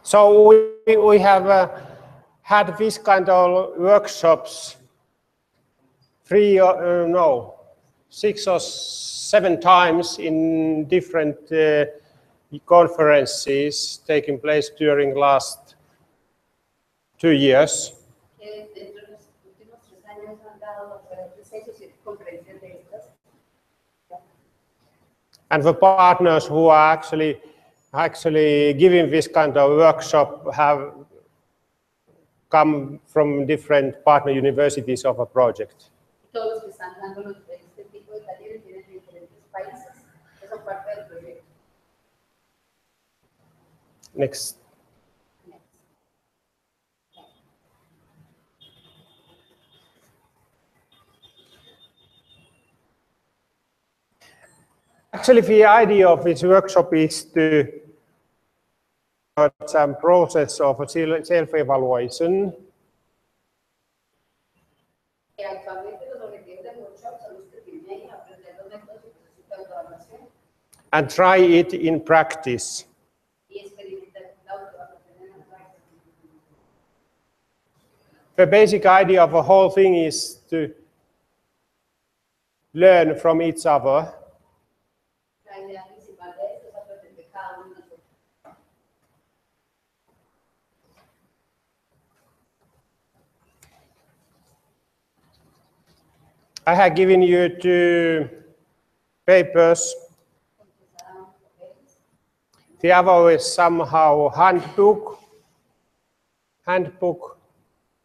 So we have had this kind of workshops 6 or 7 times in different conferences taking place during last 2 years. And the partners who are actually giving this kind of workshop have come from different partner universities of a project. Next. Actually, the idea of this workshop is to some process of self-evaluation. And try it in practice. The basic idea of the whole thing is to learn from each other. I have given you 2 papers. The other is somehow handbook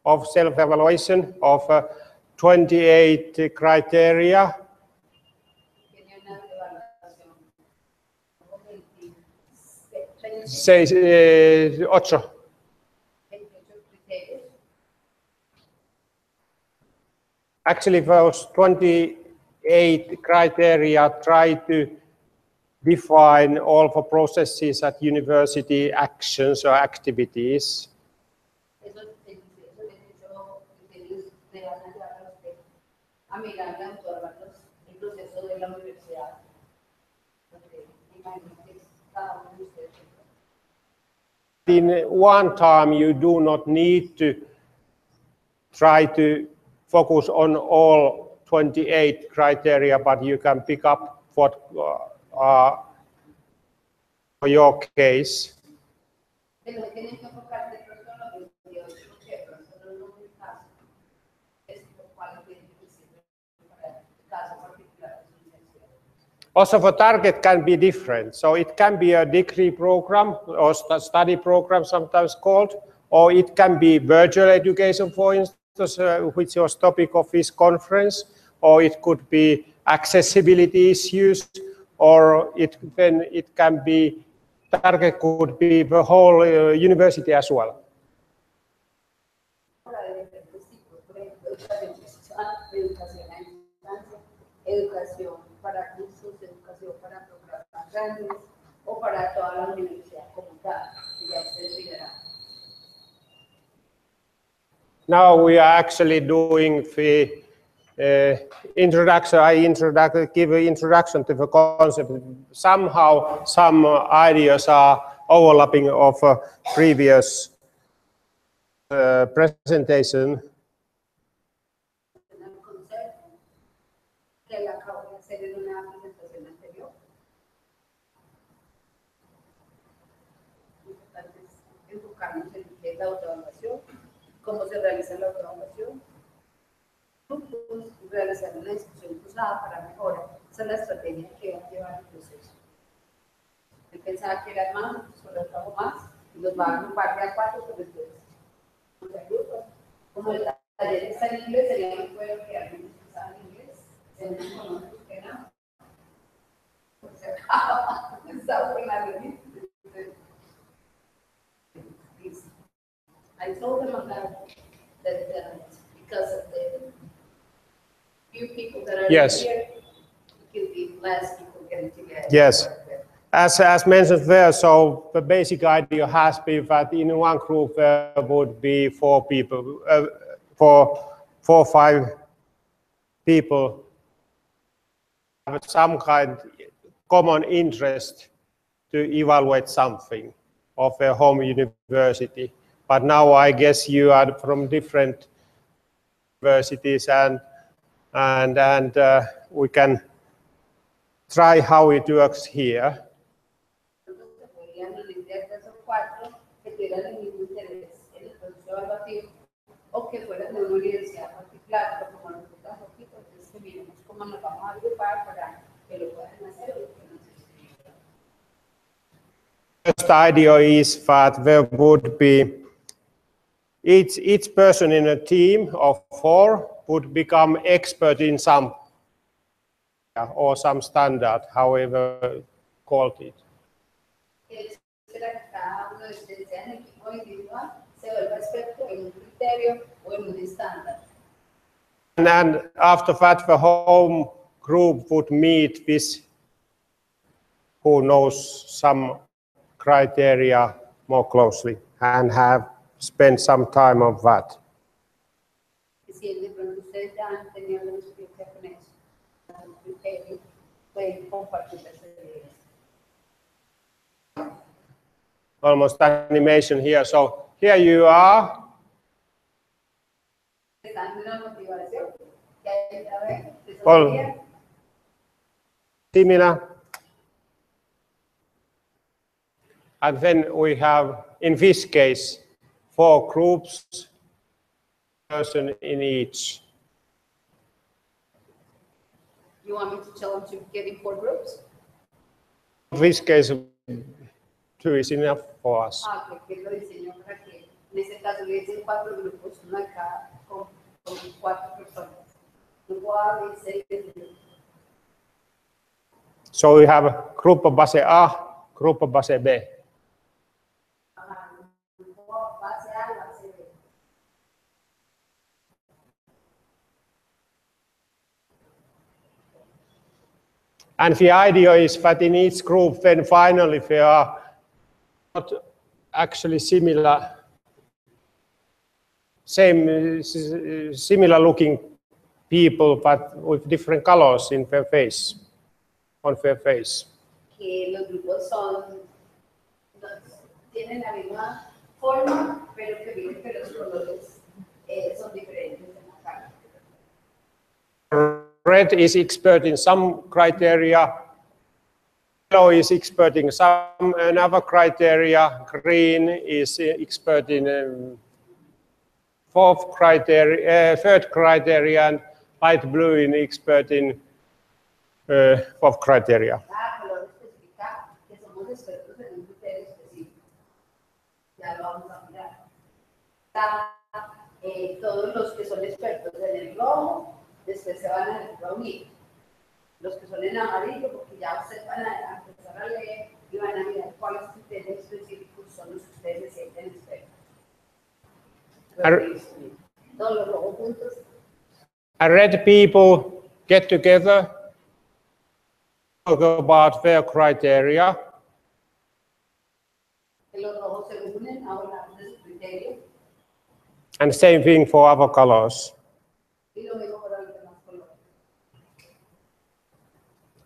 of self-evaluation of 28 criteria. Says 8. Actually, those 28 criteria try to define all the processes at university, actions or activities. In one time, you do not need to try to focus on all 28 criteria, but you can pick up what for your case. Also, the target can be different. So it can be a degree program or study program, sometimes called, or it can be virtual education, for instance, which was topic of this conference, or it could be accessibility issues, or it can be, target could be the whole university as well. Educación para cursos, educación para programas grandes o para toda la universidad como tal, ya es liderado. Now we are actually doing the introduction. Give an introduction to the concept. Somehow, some ideas are overlapping of a previous presentation. La autoevaluación, cómo se realiza la autoevaluación, realizar una discusión cruzada para mejorar. Esa es la estrategia que va a llevar el proceso. Él pensaba que era más, solo trabajo más, y los va a agrupar de a 4, pero después los agrupa. Como el taller está en inglés, sería muy bueno que alguien empezara en inglés, se me conoce que no. Se acaba, está buena reunión. I told them about that because of the few people that are here, it could be less people getting together. Yes. As mentioned there, so the basic idea has been that in one group there would be 4 people, 4 or 5 people have some kind of common interest to evaluate something. of a home university. But now I guess you are from different universities, and we can try how it works here. O que fueran de una universidad particular, pero como nos gusta poquito, entonces que miremos cómo nos vamos a agrupar para que lo puedan hacer o que no se inscriban. First idea is that there would be each person in a team of 4 would become expert in some or some standard, however called it. And after that, the home group would meet with who knows some criteria more closely and have spent some time on that. Almost animation here. So here you are. Well, similar. And then we have, in this case, 4 groups, person in each. You want me to tell them to get in 4 groups? In this case, 2 is enough for us. Que lo diseñó para que en ese caso le dicen 4 grupos, uno de cada con 4 personas. Grupo A, B, C, D. So we have grupo base A, grupo base B. Grupo base A, base B. And the idea is that in each group, then finally there are not actually similar looking people, but with different colors in their face, on their face. Que los grupos tienen la misma forma, pero que vienen que los colores son diferentes en la cara. Red is expert in some criteria, yellow is expert in some another criteria, green is expert in third criteria, and light blue is expert in 4th criteria. Todos los que son expertos en el rojo, después se van a reunir. Los que son en amarillo, porque ya ustedes van a empezar a leer y van a mirar cuáles criterios específicos son los que ustedes se sienten expertos. Todos los rojos juntos. Red people get together, talk about their criteria. Los rojos se unen a hablar de su criterio. And same thing for other colors. Y lo mismo para los demás colores.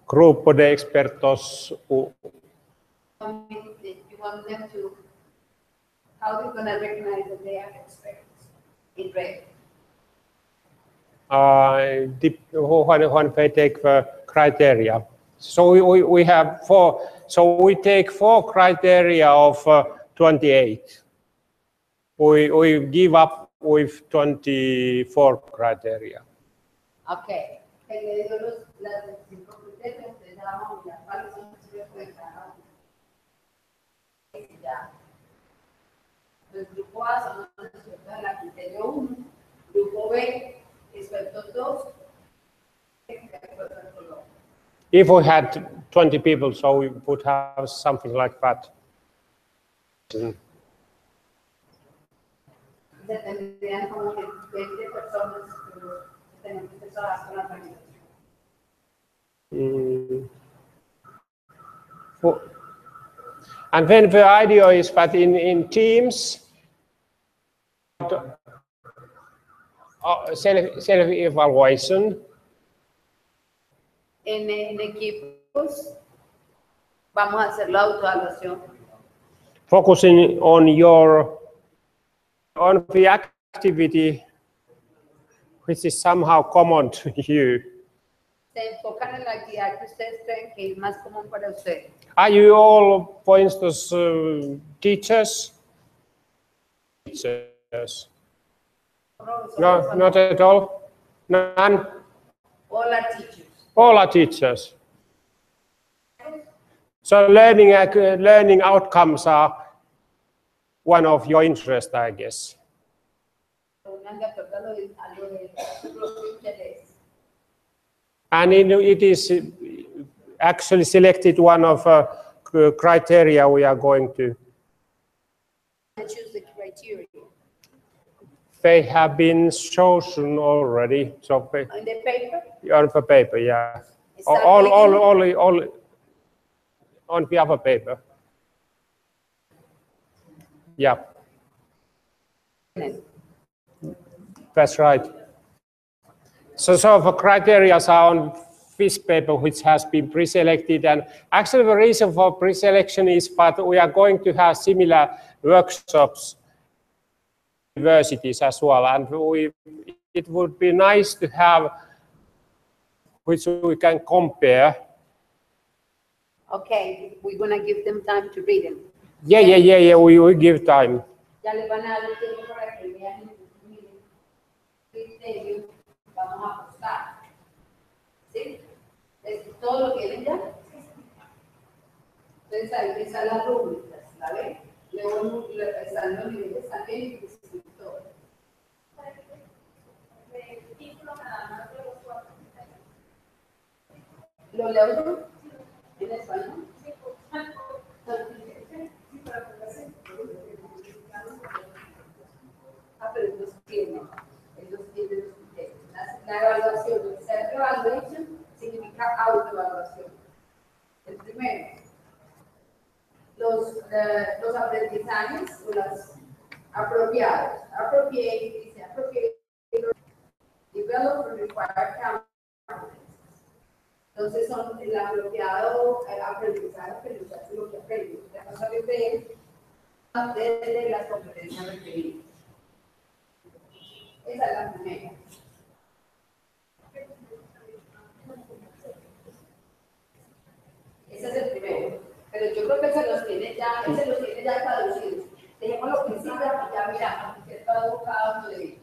Grupo de expertos. You want them to, how are you going to recognize that they are experts in red? When they take the criteria. So we have 4. So we take 4 criteria of 28. We give up with 24 criteria. Okay. Las 5 criterios, ustedes van a mirar cuáles son los criterios de cada uno. Ya. El grupo A son los expertos en la criterio 1, grupo B, expertos 2, expertos en color. If we had 20 people, so we would have something like that. Tendrían como 20 personas que tenemos que personas con la organización. And then the idea is that in teams, self-evaluation. En equipos vamos a hacer la autoevaluación. focusing on the activity which is somehow common to you. Se enfocan en la actividad que ustedes creen que es más común para ustedes. Are you all, for instance, teachers? Teachers? No, not at all. None. All are teachers. All are teachers. So learning outcomes are one of your interests, I guess. And it is actually selected one of criteria we are going to. Choose the criteria. They have been chosen already. So On the paper? On the paper, yeah. All on the other paper. Yeah. That's right. So the criteria are on this paper, which has been pre-selected. And actually, the reason for pre-selection is that we are going to have similar workshops at universities as well. And it would be nice to have which we can compare. Okay, we're going to give them time to read them. Yeah, we give time. Ya le van a dar el tiempo para que vean el criterio, vamos a apostar. ¿Sí? Es todo lo que ven ya. Entonces ahí están las rúbricas, ¿la ven? Luego están los niveles también y todo. ¿Lo leo yo? ¿En español? Pero ellos tienen los criterios. La evaluación, el self-evaluation significa autoevaluación. El primero, los aprendizajes o las apropiados. Appropriate, dice appropriate, develop and require competencies. Entonces son el apropiado aprendizaje que nos hace lo que aprende. La cosa que ve desde las competencias requeridas. Esa es la primera. Ese es el primero. Pero yo creo que se los tiene ya traducidos. Dejémoslo que sí, ya miramos, que está educado uno de ellos.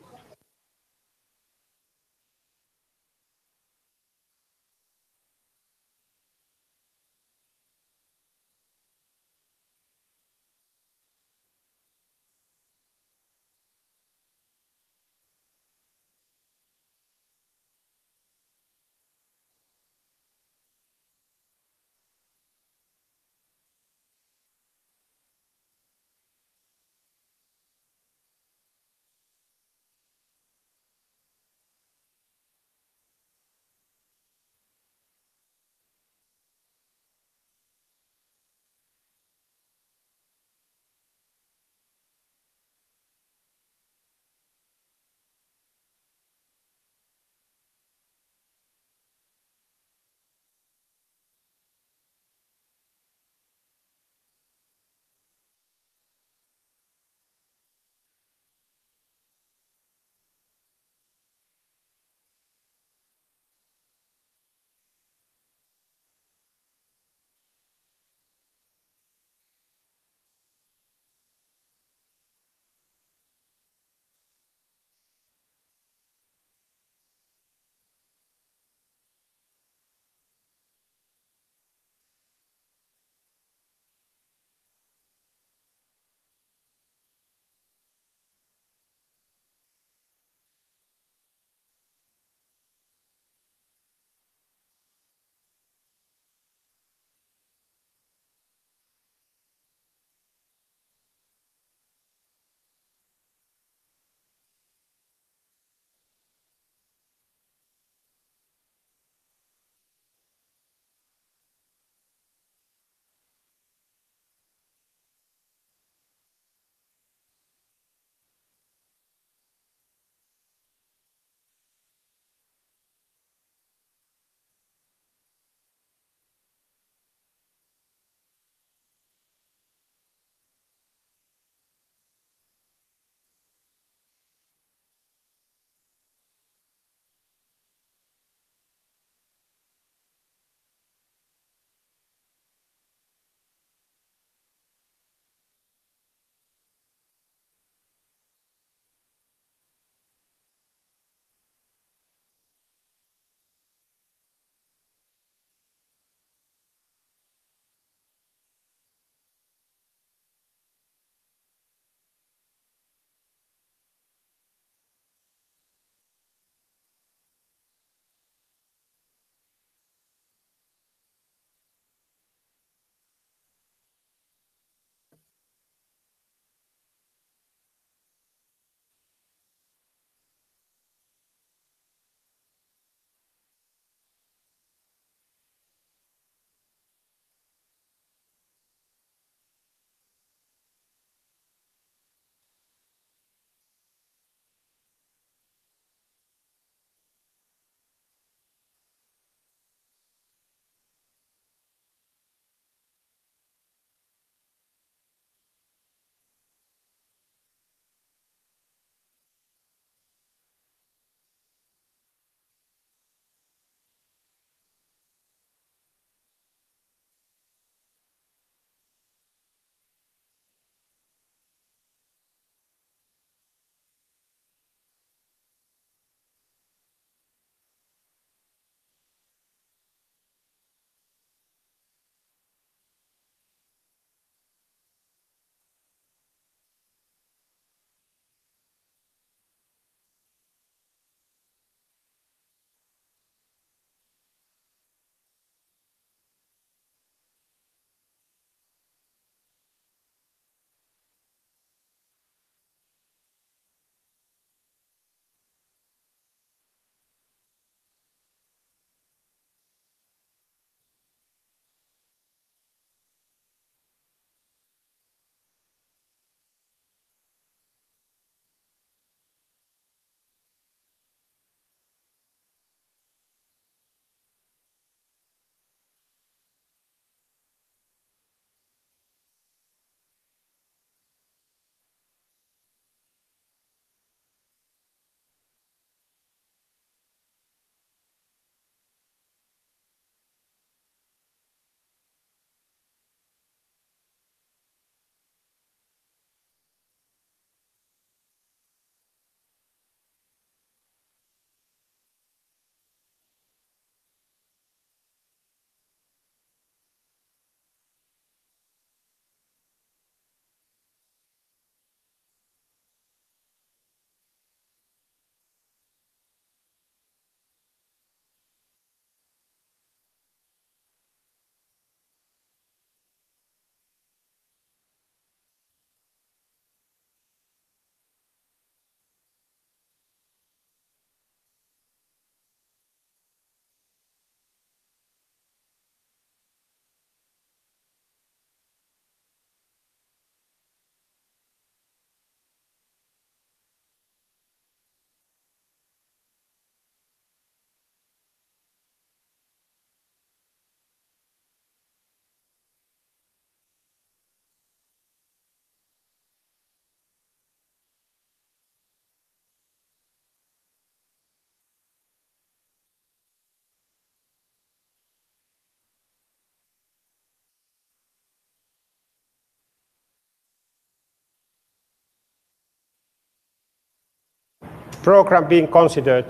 program being considered?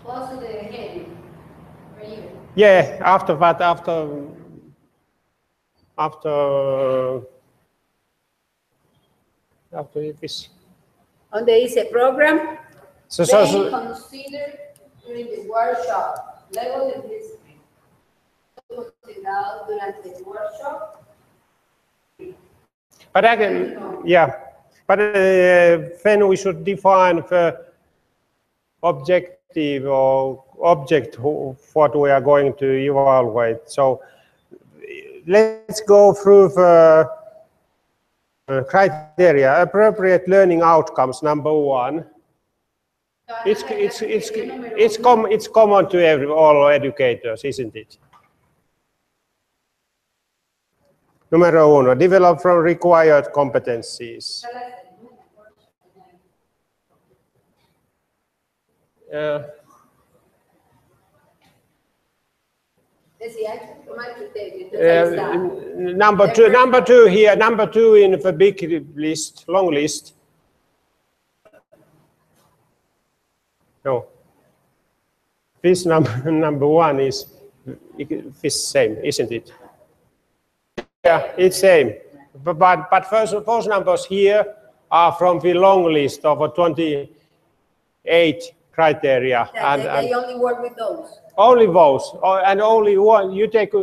Also the heading. Yeah, after that, after this. On there is a program So considered during the workshop. Luego de considerado durante el workshop. But again, yeah, but then we should define the objective or object what we are going to evaluate. So let's go through the criteria. Appropriate learning outcomes, number one. It's common to all educators, isn't it? Número uno, develop from required competencies. Number two here, number two in the big list, long list. No. This number one is this same, isn't it? Yeah, it's same. But first, those numbers here are from the long list of 28 criteria. And they only work with those? Only those. And only one. You take.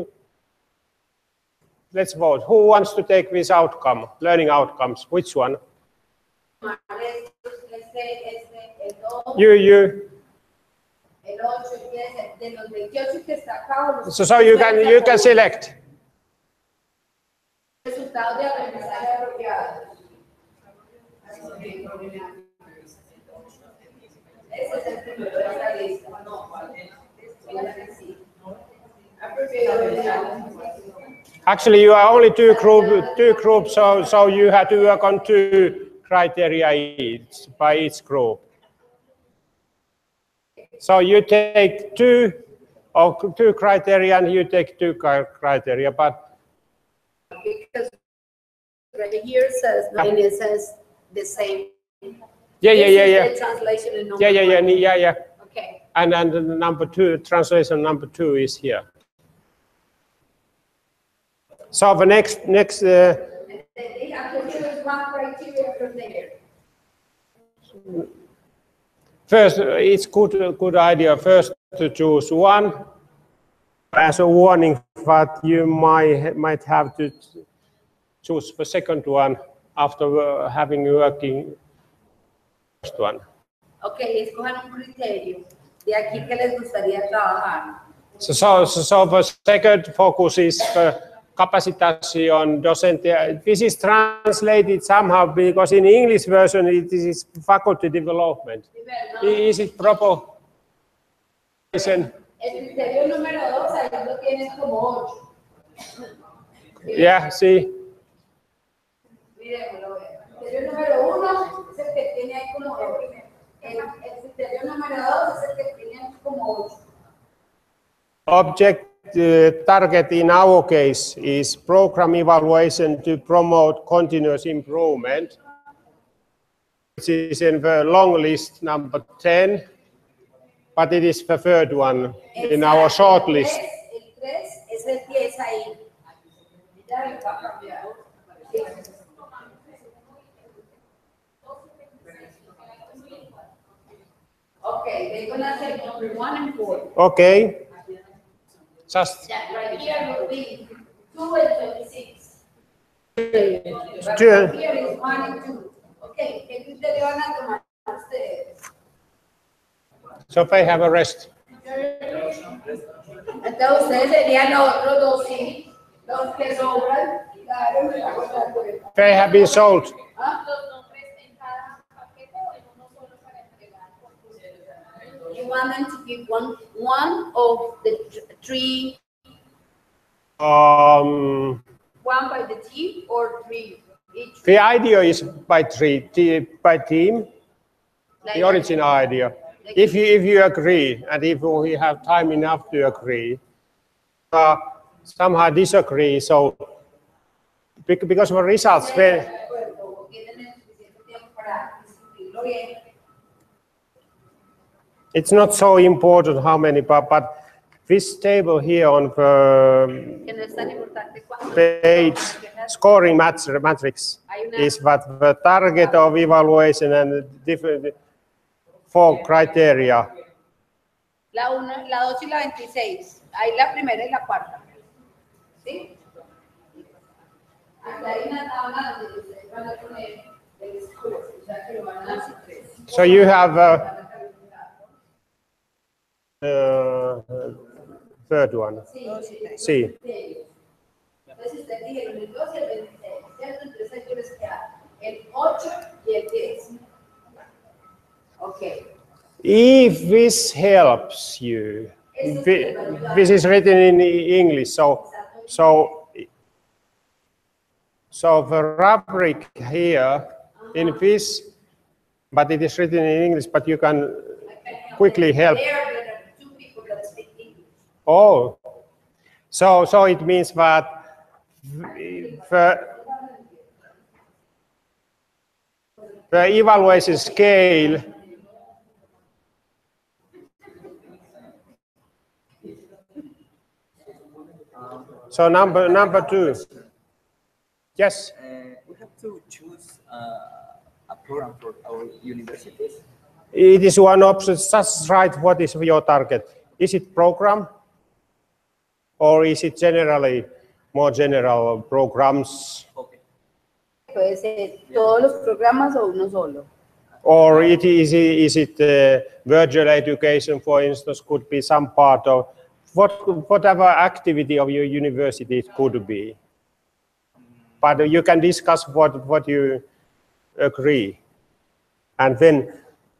Let's vote. Who wants to take this outcome, learning outcomes? Which one? You. So you can select. Resultado de aprendizaje apropiado. Ese es el primero de esta lista. Actually, you are only two groups, so you have to work on two criteria by each group. So you take two criteria and you take two criteria, but because right here says and it says the same. Yeah. The translation in number yeah. Okay. And the number two, translation number two is here. So the next. They have to choose one criteria from there. First, it's good idea first to choose one as a warning that you might have to choose the second one after having working first one. Okay, escojan un criterio de aquí que les gustaría trabajar. So the second focus is capacitación docente. This is translated somehow because in English version it is faculty development. Is it proper? El criterio número 2 ahí lo tienes como 8. Yeah, sí. Miremoslo. El criterio número 1 es el que tiene ahí como 8. El criterio número 2 es el que tiene como 8. Object target in our case is program evaluation to promote continuous improvement, which is in the long list number 10, but it is the third one in our short list. El 3 es el 10 ahí. Okay, they're going to take number 1 and 4. Okay. Just right here will be 2 and 26. Right here is 1 and 2. Okay, ¿qué criterio van a tomar ustedes? So they have a rest. Entonces ustedes serían los otros 2, sí, los que sobran. They have been sold. You want them to give one of the 3. One by the team or 3 each? The idea is by team. Like the original idea. Like if you agree and if we have time enough to agree, somehow disagree. So because the results It's not so important how many, but this table here on the page, scoring matrix, is what the target of evaluation and different 4 criteria. La 1, la 2 y la 26. Ahí la primera y la cuarta. ¿Sí? Aquí hay una tabla donde ustedes van a poner el score, o sea que lo van a dar 3. So you have third one. Sí. Entonces ustedes dijeron el 2 y el 26, ¿cierto? Entonces ahí les queda el 8 y el 10. Ok. If this helps you, this is written in English, so the rubric here in this, but it is written in English, but you can quickly help. There are 2 people that speak English. Oh, so it means that the evaluation scale so number 2. Yes. We have to choose a program for our universities. It is one option. Just write what is your target. Is it program, or is it generally more general programs? Okay. Puede ser todos los programas o uno solo. Or is it virtual education, for instance, could be some part of whatever activity of your university it could be. But you can discuss what you agree. And then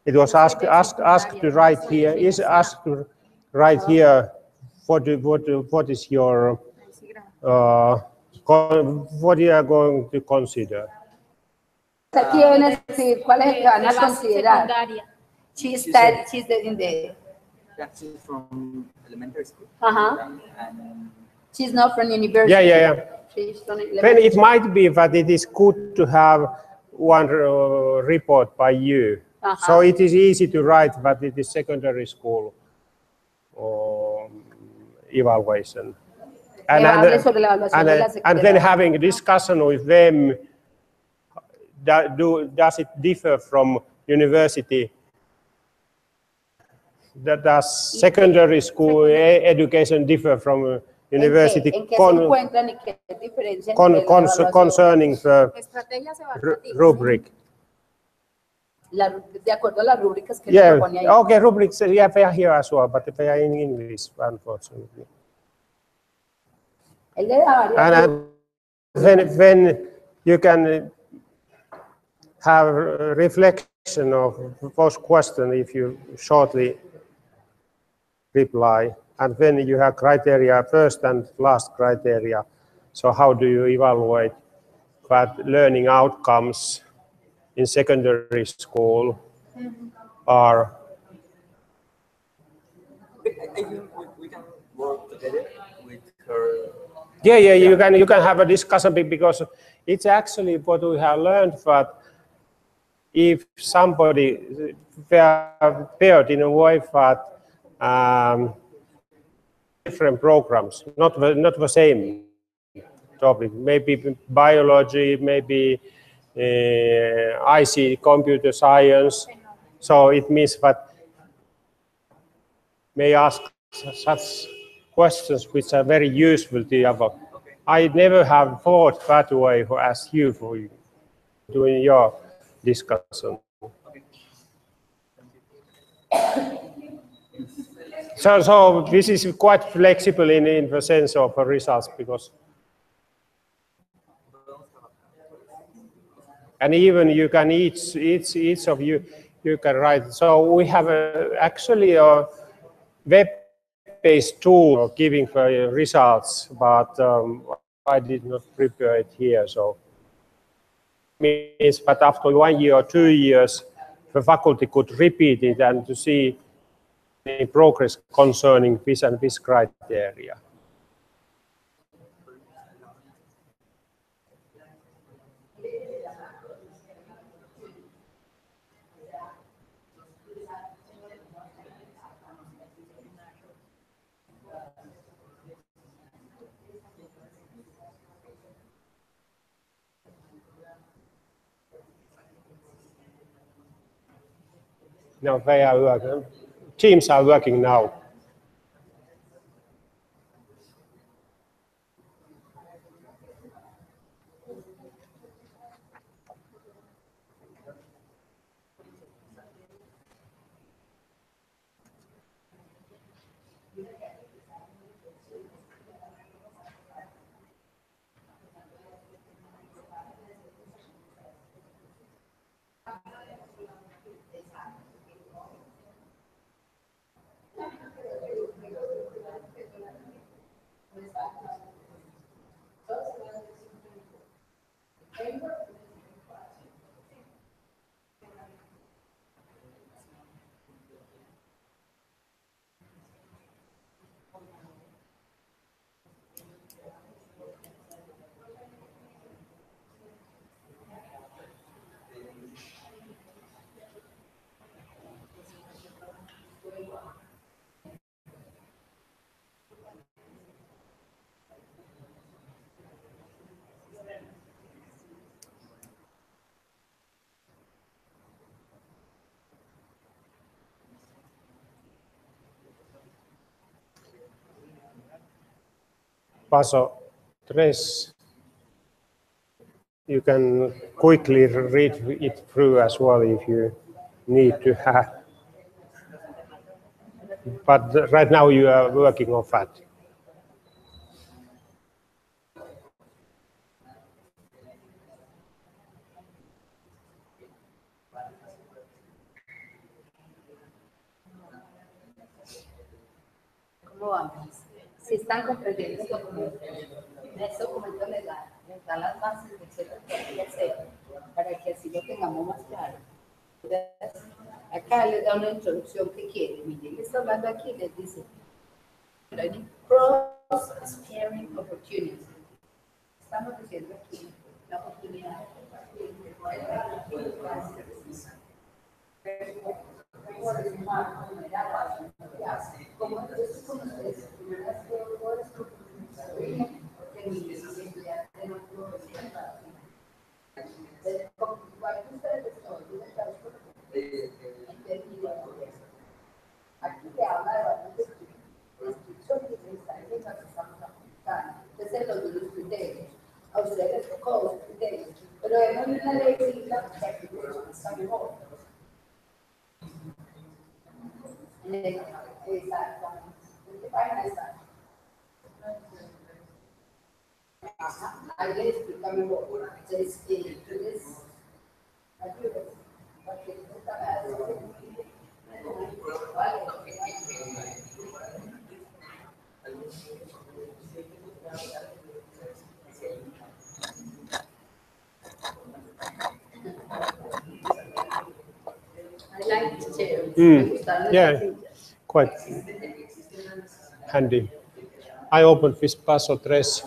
it was asked to write here, is asked to write here what is your, what you are going to consider. Aquí deben escribir cuál es el que van a considerar. She's in the... That's from elementary school. And she's not from university. Yeah. She's from Then it might be that it is good to have one report by you. So it is easy to write, but it is secondary school evaluation. And then having a discussion with them, does it differ from university? Does secondary school education differ from university concerning the rubric? De acuerdo a las rúbricas que Yeah, propone ahí. okay, rubrics, yeah, they are here as well, but they are in English, unfortunately. And then you can have a reflection of those questions if you shortly reply. And then you have criteria, first and last criteria. So how do you evaluate that learning outcomes in secondary school are? I think we can work together with her. Yeah, you can have a discussion because it's actually what we have learned that if somebody paired in a way that different programs, not the same topic, maybe biology, maybe IC, computer science. So it means that may ask such questions which are very useful to the other. Okay. I never have thought that way as you for doing your discussion. Okay. So this is quite flexible in the sense of results because, and even you can each of you can write. So we have actually a web-based tool giving the results, but I did not prepare it here. So means that after 1 year or 2 years, the faculty could repeat it and to see any progress concerning this and this criteria. No, they are working. Teams are working now. Paso 3. You can quickly read it through as well if you need to have. But right now you are working on that. ¿Cómo vamos? Si están comprendiendo el documento, ese documento les da las bases de qué es lo que hay que hacer para que así lo tengamos más claro. Entonces, acá les da una introducción que quiere. Miren, les está hablando aquí, les dice cross-sharing opportunities. Estamos diciendo aquí la oportunidad de compartir. Como entonces con ustedes, primeras teorías, que mi necesidad de no presentar. Aquí te habla de varias restricciones que estamos aplicando. Entonces, los criterios. A ustedes les tocó los criterios. Pero hemos una ley que está mejor. Exactamente. ¿Qué página está? Ahí les explica mejor. Entonces, ayúdense. Porque I like the chairs. Yeah, quite handy. I opened this Paso 3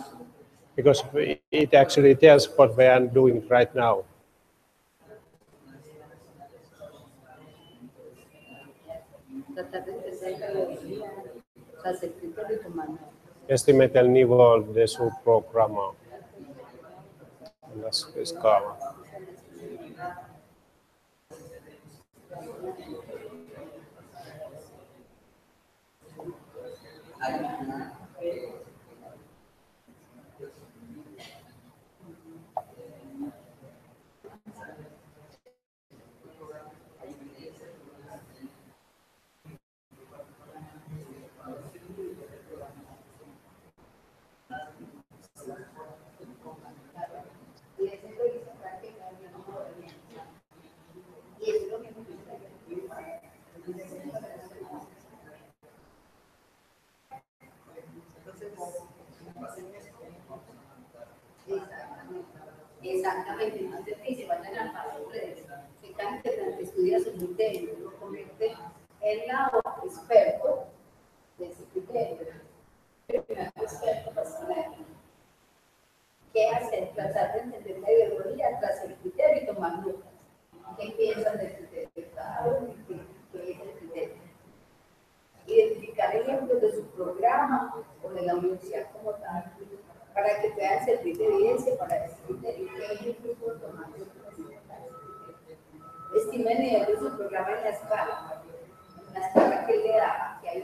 because it actually tells what we are doing right now. Estimate el nivel de su programa en la escala. Exactamente, entonces dice, vayan al paso 3, que cada que estudia su criterio, lo convierte en la experto de ese criterio. Experto personal. ¿Qué hacer? Tratar de entender la ideología tras el criterio y tomar notas. ¿Qué piensan del criterio? ¿Qué es el criterio? Identificar ejemplos de su programa o de la universidad como tal, para que puedan servir de evidencia para ese criterio. ¿Qué ejemplos puedo tomar? Estimen el nivel de su programa en la escala. prueba que le da, que hay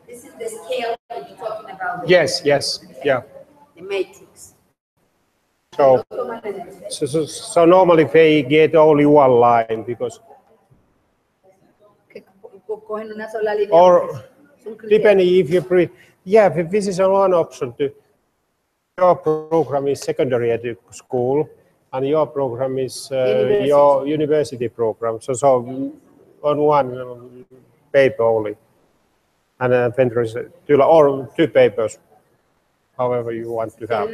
This is the scale that you're talking about. Yes, yes, yeah. The matrix. So normally they get only one line because, or depending if you yeah, this is one option to. Your program is secondary school, and your program is your university program. So on one paper only, and then there is or two papers, however you want to have.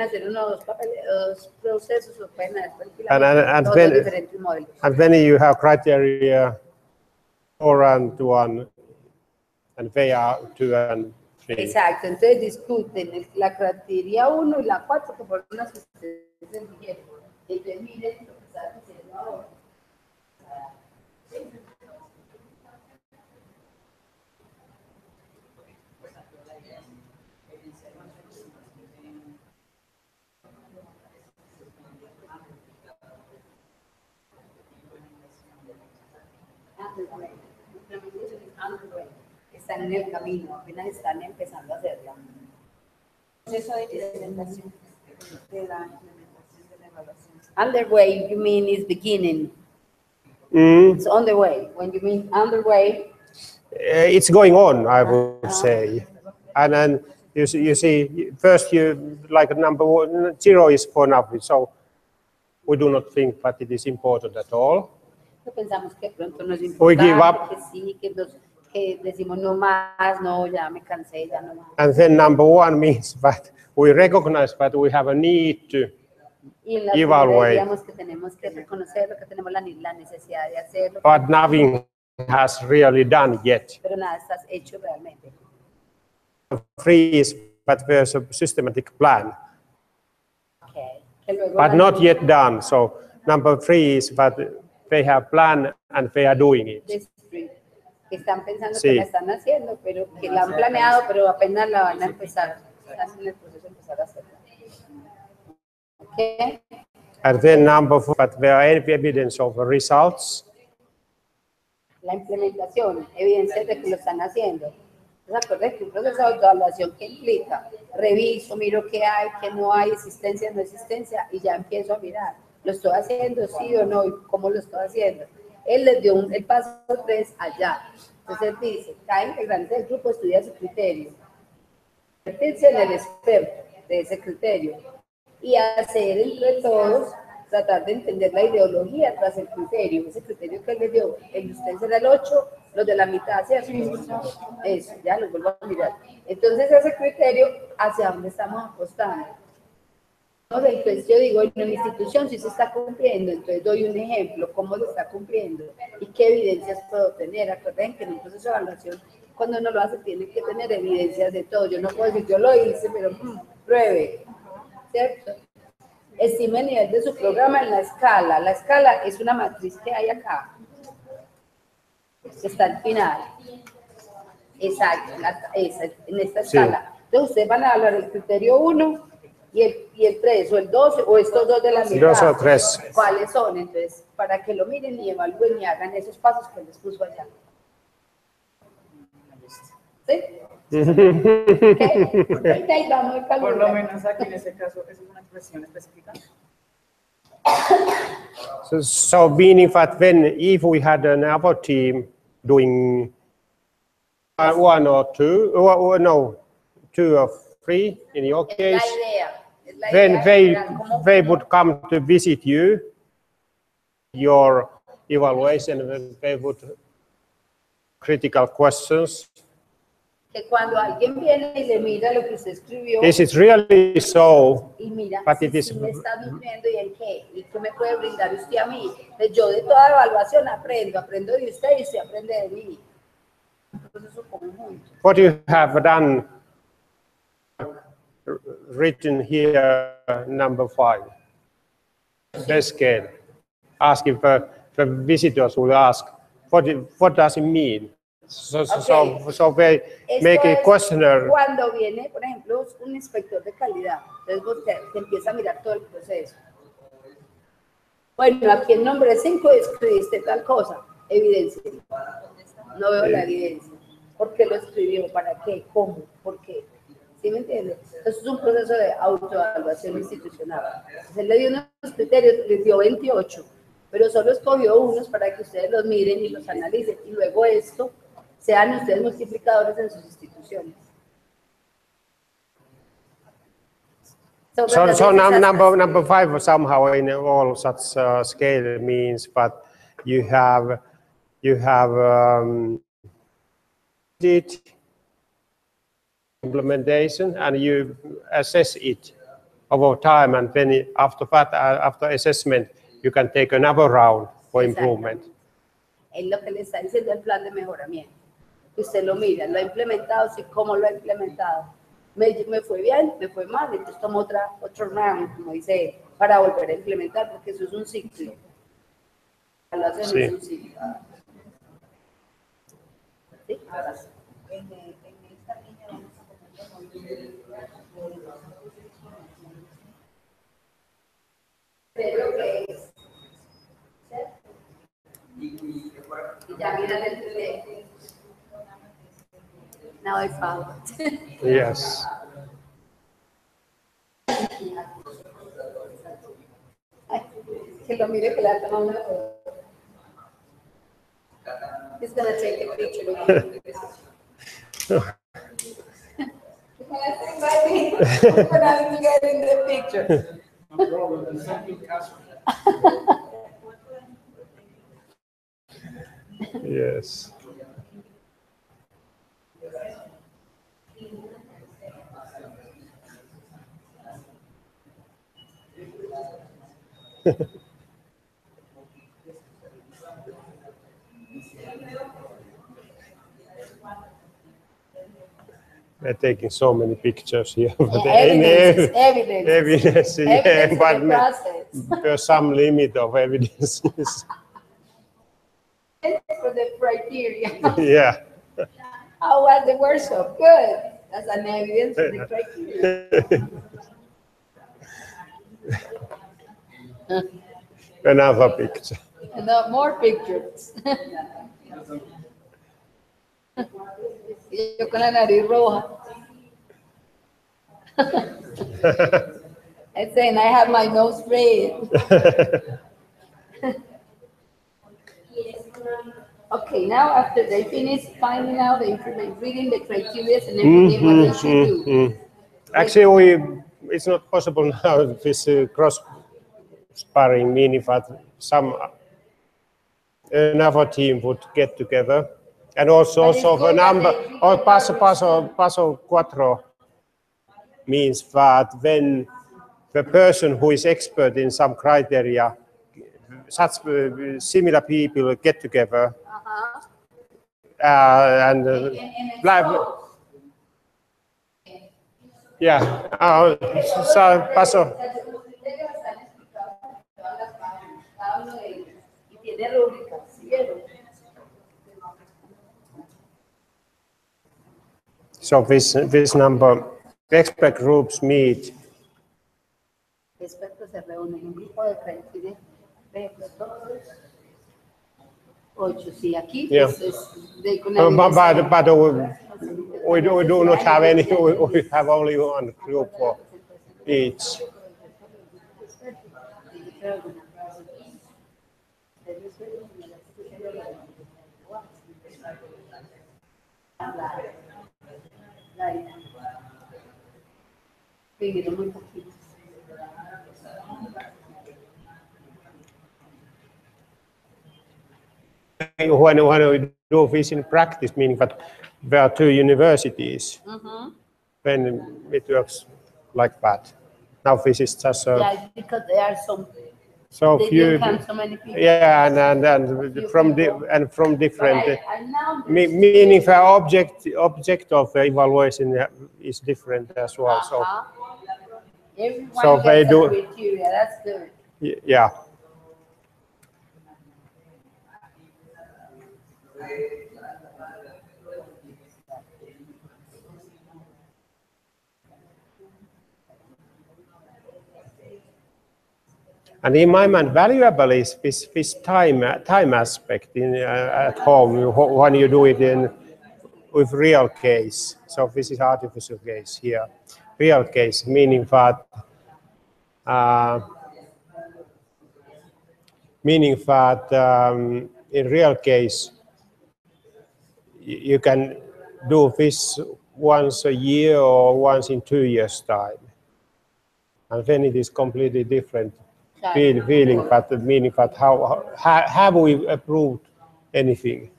And then you have criteria 4 and 1, and they are 2 and 3. Exacto, entonces discuten la criteria 1 y la 4 que fueron las que ustedes dijeron. Entonces miren lo que está diciendo ahora. Están en el camino, apenas están empezando a hacerla. Proceso de implementación de la implementación de la evaluación. Underway, you mean is beginning. It's on the way. When you mean underway, it's going on, I would say. And then you see, first you like number 0 is for nothing, so we do not think that it is important at all. Pensamos que pronto no es importante, we give up. Que sí, que decimos no más, no, ya me cansé, ya no más. And then number 1 means that we recognize that we have a need to evaluate. Digamos que tenemos que reconocerlo, que tenemos la necesidad de hacerlo. But nothing has really done yet. Pero nada está hecho realmente. 3 is that there's a systematic plan. Okay. But not yet done. So number 3 is that they have planned and they are doing it. Que están pensando que la están haciendo, pero que la han planeado, pero apenas la van a empezar. Están en el proceso de empezar a hacerla. Okay. And then number 4, but there are evidence of results. La implementación, evidencia de que lo están haciendo. ¿Se acuerdan que un proceso de autoevaluación que implica? Reviso, miro qué hay, qué no hay, existencia, no existencia, y ya empiezo a mirar. ¿Lo estoy haciendo, sí o no? ¿Y cómo lo estoy haciendo? Él les dio el paso 3 allá. Entonces él dice, cada integrante del grupo estudia su criterio. Convertirse en el experto de ese criterio. Y hacer entre todos, tratar de entender la ideología tras el criterio. Ese criterio que él les dio, el de ustedes era el 8, los de la mitad, ¿cierto? Eso, ya los vuelvo a mirar. Entonces ese criterio, ¿hacia dónde estamos apostando? Entonces yo digo, en una institución sí se está cumpliendo, entonces doy un ejemplo, cómo lo está cumpliendo y qué evidencias puedo tener. Acuérdense que en un proceso de evaluación, cuando uno lo hace, tiene que tener evidencias de todo. Yo no puedo decir, yo lo hice, pero pruebe, ¿cierto? Estime el nivel de su programa en la escala. La escala es una matriz que hay acá, que está al final. Exacto, en esta escala. Entonces ustedes van a evaluar el criterio 1, y el 3 o el 2 o estos dos de la mitad. 2 o 3. ¿Cuáles son? Entonces, para que lo miren y evalúen y hagan esos pasos que les puso allá. ¿Sí? Okay. Por lo menos aquí en ese caso, ¿es una expresión específica? So meaning that then if we had another team doing 1 or 2, or no, 2 or 3 in your case, then they would come to visit you, your evaluation, and they would critical questions. Que cuando alguien viene y le mira lo que usted escribió, this is really so, y mira but si, it is, si me está nutriendo y en qué, y qué me puede brindar usted a mí. Pues yo de toda evaluación aprendo de usted y usted aprende de mí. Entonces, conjunto. What you have done, written here, number 5, the scale, asking for visitors will ask what does it mean? So they Esto make a es questionnaire. cuando viene, por ejemplo, un inspector de calidad, entonces vos te empieza a mirar todo el proceso. Bueno, aquí en nombre 5 escribiste tal cosa, evidencia. No veo la evidencia. ¿Por qué lo escribió? ¿Para qué? ¿Cómo? ¿Por qué? ¿Sí me entiendes? Eso es un proceso de autoevaluación institucional. Entonces, él le dio unos criterios, les dio 28, pero solo escogió unos para que ustedes los miren y los analicen. Y luego esto, sean ustedes multiplicadores en sus instituciones. So number 5 somehow in all such scale means that you have implementation and you assess it over time, and then after that, after assessment, you can take another round for improvement. Es lo que le está diciendo el plan de mejoramiento. Usted lo mira, lo ha implementado, sí, cómo lo ha implementado. Me fue bien, me fue mal, entonces tomo otro round, como dice él, para volver a implementar, porque eso es un ciclo. Evaluación es un ciclo. ¿Sí? Ahora sí. En esta línea vamos a poner pero que es, ¿cierto? Y ya mira el teléfono. Now I found it. Yes. Que lo mire que le ha tomado una foto. He's gonna take a picture of you. When I think by me, when I'm getting the picture. No problem, the same caso. Yes. They're taking so many pictures here. Evidence, yeah, but process. there's some limit of evidences. For the criteria. Yeah. How was the workshop? Good. That's an evidence for the criteria. Another picture. No, more pictures. Yo con la nariz roja. I'm saying I have my nose red. Okay, now after they finish finding out the information, reading the criteria and everything, what they should do. Actually, it's not possible now this cross-sparring, meaning that another team would get together. And also the number, or paso cuatro means that when the person who is expert in some criteria, such similar people get together, and yeah, so paso. So this number, expert groups meet. Expertos se reúnen en grupo de 8, sí, aquí Yeah. But we do not have any, we have only one group for each. Muy poquitos. When we do this in practice, meaning that there are 2 universities, then it works like that. Now this is just yeah, because there are so few, so many people. yeah, and from different, meaning the object of the evaluation is different as well. So everyone so gets they do. Criteria. That's good. Yeah. And in my mind, valuable is this time aspect in at home when you do it with real case. So this is artificial case here. Real case meaning that in real case you can do this once a year or once in 2 years' time, and then it is completely different feeling, but the meaning that how have we approved anything?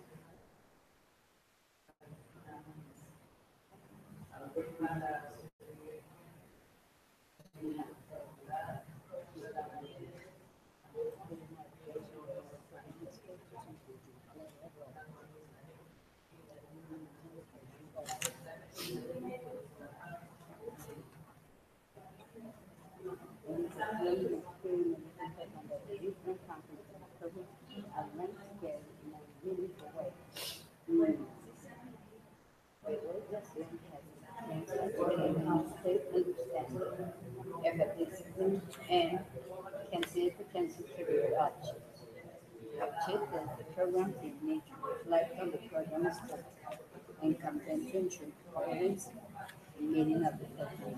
And can see it, can see career achieve the program in nature reflect on the program structure and content to ensure coherence and meaning of the program.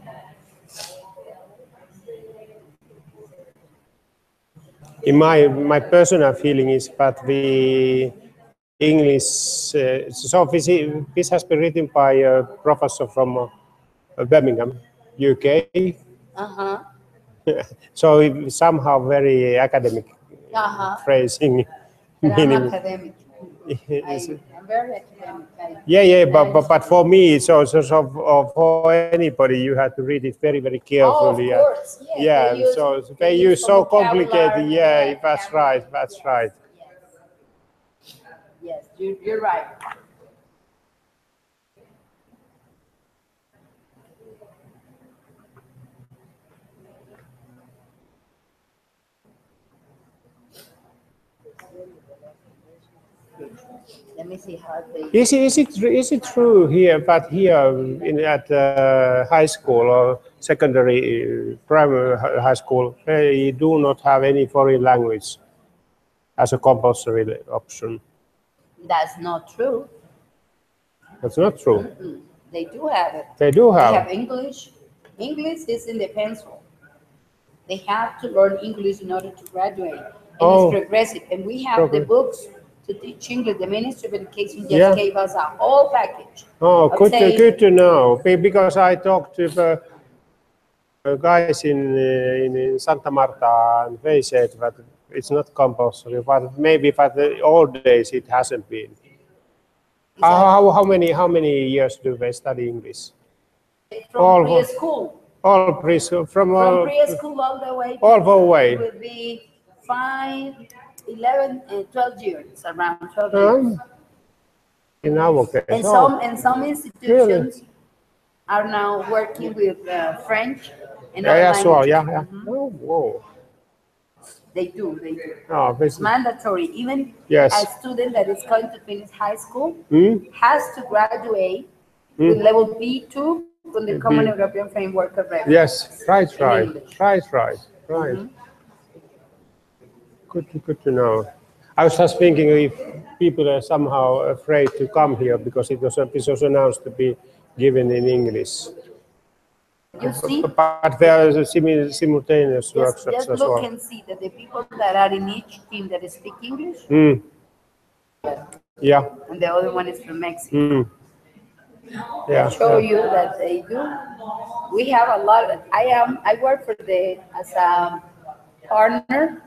In my personal feeling is that the English, so this has been written by a professor from Birmingham, UK. So it's somehow very academic phrasing. I'm Meaning, academic. I'm very academic. yeah, but for me, it's also for anybody, you have to read it very, very carefully. Oh, of course. Yeah, they use so complicated. Yeah, that's right. That's right. Yes, you're right. Let me see how they. Is it true here that here at high school or secondary primary high school they do not have any foreign language as a compulsory option? That's not true. That's not true. They do have it. They do have. They have English. English is in the pencil. They have to learn English in order to graduate. And it's progressive. And we have the books to teach English. The Ministry of Education just gave us a whole package. Oh, good to know. Because I talked to the guys in Santa Marta, and they said that it's not compulsory, but maybe for the old days it hasn't been. How many years do they study English? From preschool. All preschool, from preschool all the way. All the way. It would be 5, 11, and 12 years, around 12 years. In our case. And some institutions are now working with French and other languages. Well, yeah. Oh, whoa. They do. Oh, it's mandatory. Even a student that is going to finish high school has to graduate with level B2 from the Common European Framework of Reference. Yes, right. Good to know. I was just thinking if people are somehow afraid to come here because it was announced to be given in English. You see? But there is a simultaneous workshops just as well. Look and see that the people that are in each team that speak English. Yeah. And the other one is from Mexico. Yeah. Show you that they do. We have a lot. I work for as a partner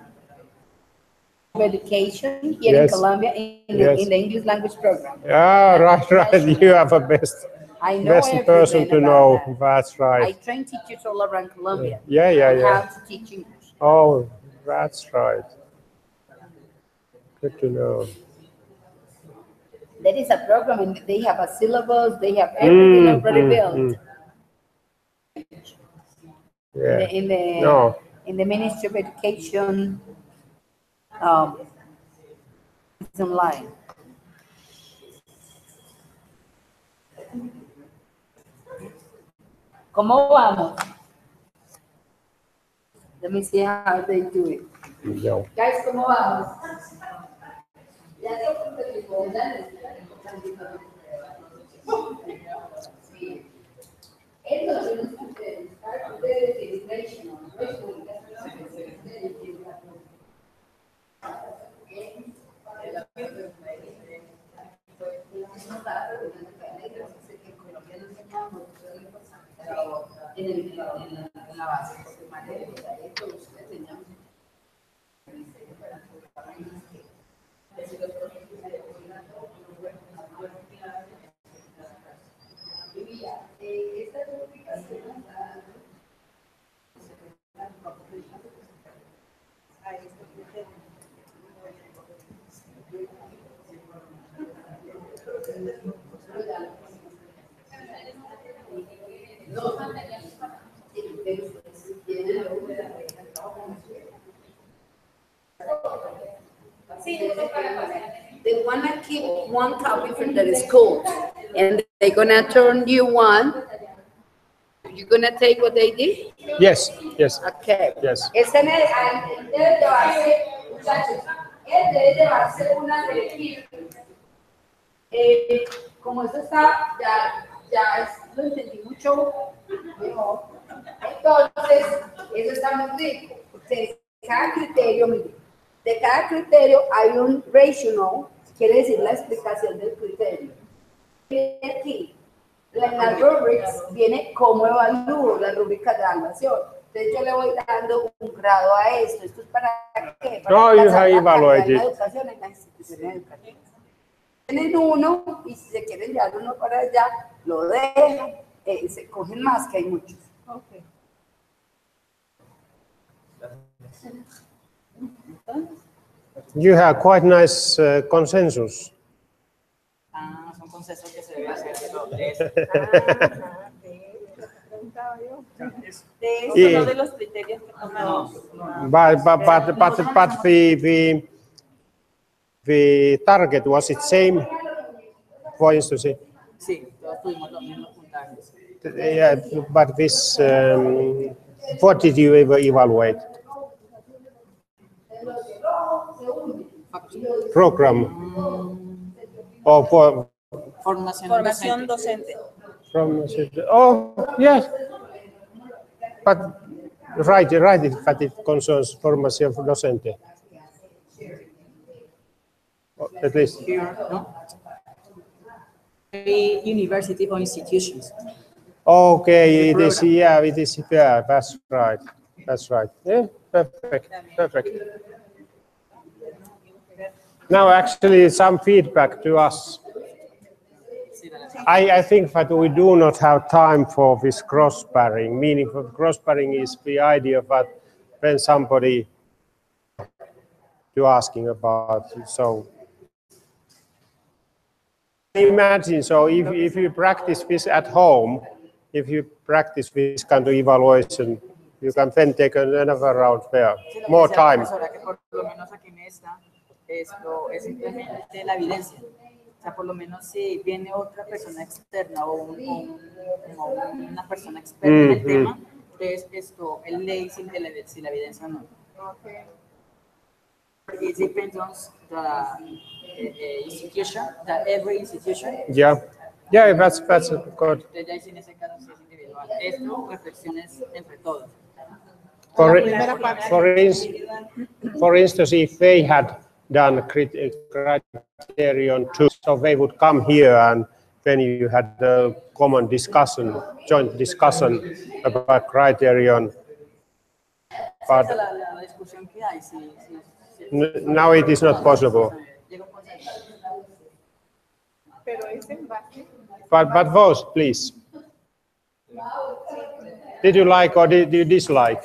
of education here in Colombia in the English language program. Yeah, right. You have a best person to know. That's right. I train teachers all around Colombia. Yeah. How to teach English. Oh, that's right. Good to know. There is a program, and they have a syllabus. They have everything already built. Yeah. In the Ministry of Education, it's online. ¿Cómo vamos? Let me see how they do it. Yeah. Guys, ¿cómo vamos? Ya en la base, porque María, enseñamos. They want to keep one copy for the school, and they're gonna turn you one. You're gonna take what they did? Yes, yes. Okay. Yes. Ese debe llevarse, muchachos, él debe llevarse una del equipo. Como eso está, lo entendí mucho mejor. Entonces, eso está muy rico. Porque cada criterio, mire, de cada criterio hay un rational, quiere decir la explicación del criterio. Y aquí, en las rubrics viene cómo evalúo las rúbricas de evaluación. Entonces yo le voy dando un grado a esto. ¿Esto es para qué? Para No, you have evaluated. la educación en la institución educativa. Tienen uno y si se quieren llevar uno para allá, lo dejan, se cogen más, que hay muchos. Okay. You have quite nice consensus. Ah, son consensos que se deben hacer de los tres. De eso, no de los criterios que tomamos. But the target, was it same? For instance, Sí, todos tuvimos los mismos puntajes. yeah, but this, what did you evaluate? Program. Or for Formación docente. Oh, yes. But right it, but it concerns formación docente. At least. Here, no? University or institutions. Okay, it is, yeah, it is, yeah, that's right. That's right. Yeah, perfect, perfect. Now, actually, some feedback to us. I think that we do not have time for this cross-pairing, meaning that cross-pairing is the idea that when somebody you're asking about, so imagine, so if you practice this at home, if you practice this kind of evaluation, you can then take another round there, more time. Esto es simplemente la evidencia. O sea, por lo menos si viene otra persona externa o una persona experta en el tema, entonces esto, él lee si la evidencia o no. Okay. It depends on the institution, every institution. Yeah, yeah, that's good. Entonces ya en ese caso sí es individual. Esto, reflexiones entre todos. For instance, if they had done criterion 2, so they would come here and then you had a common discussion, joint discussion about criterion. But now it is not possible. But those, please. Did you like or did you dislike?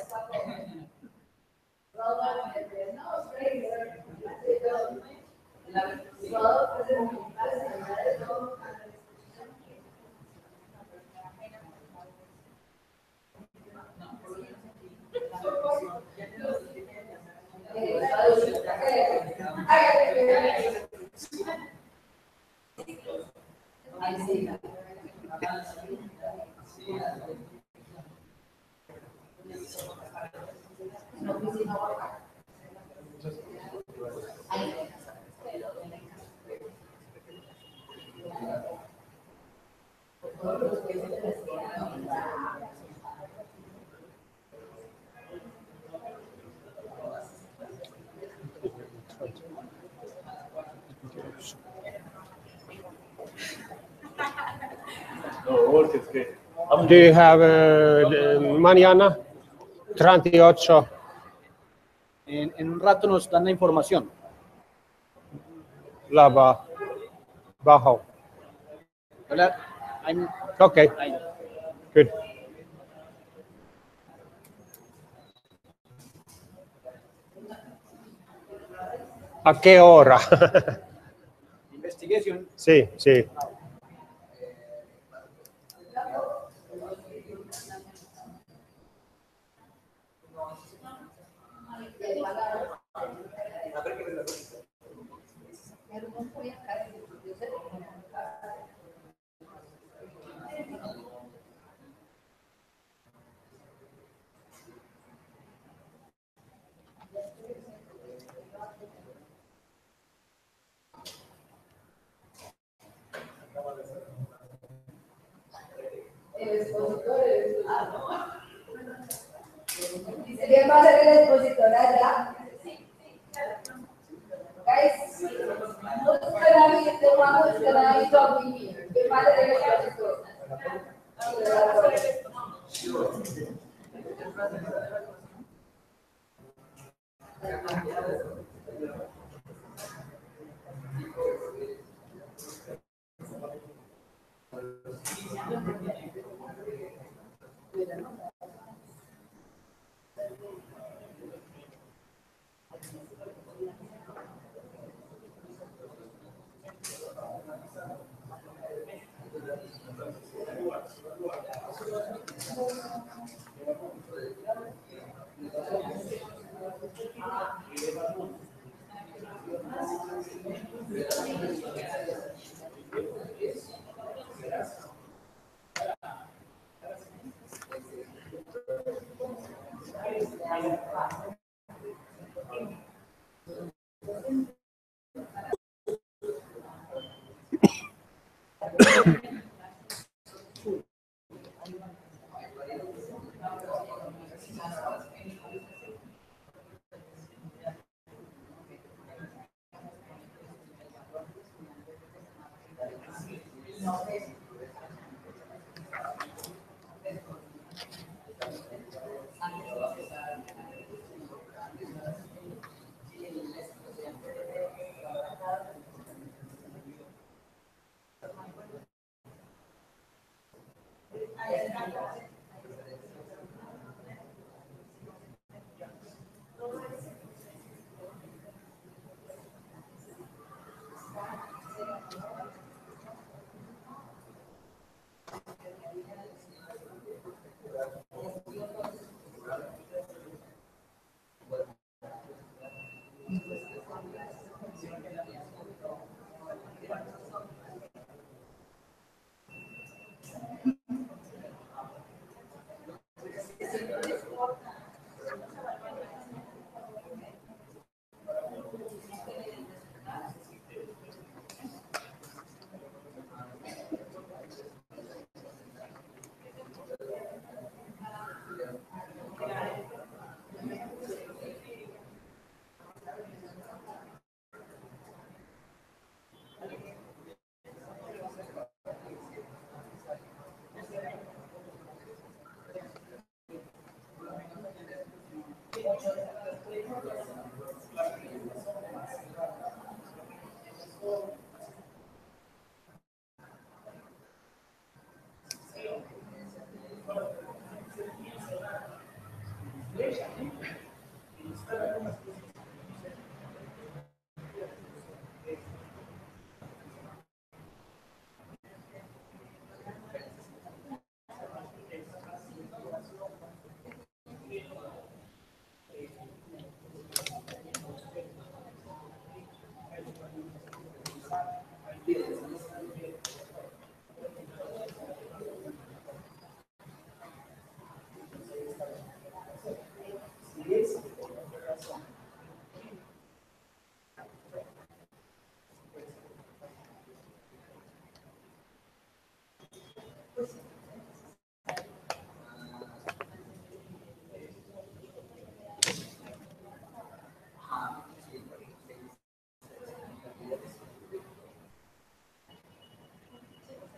favor, que es que... Do you have mañana 38? En un rato nos dan la información. Bajo. Hola, I'm, Okay, I'm, good. ¿A qué hora? investigation. Sí, sí. ¿Quién va a ser el expositor allá? Guys, who's gonna be the one who's gonna be talking here? ¿Quién va a ser el expositor?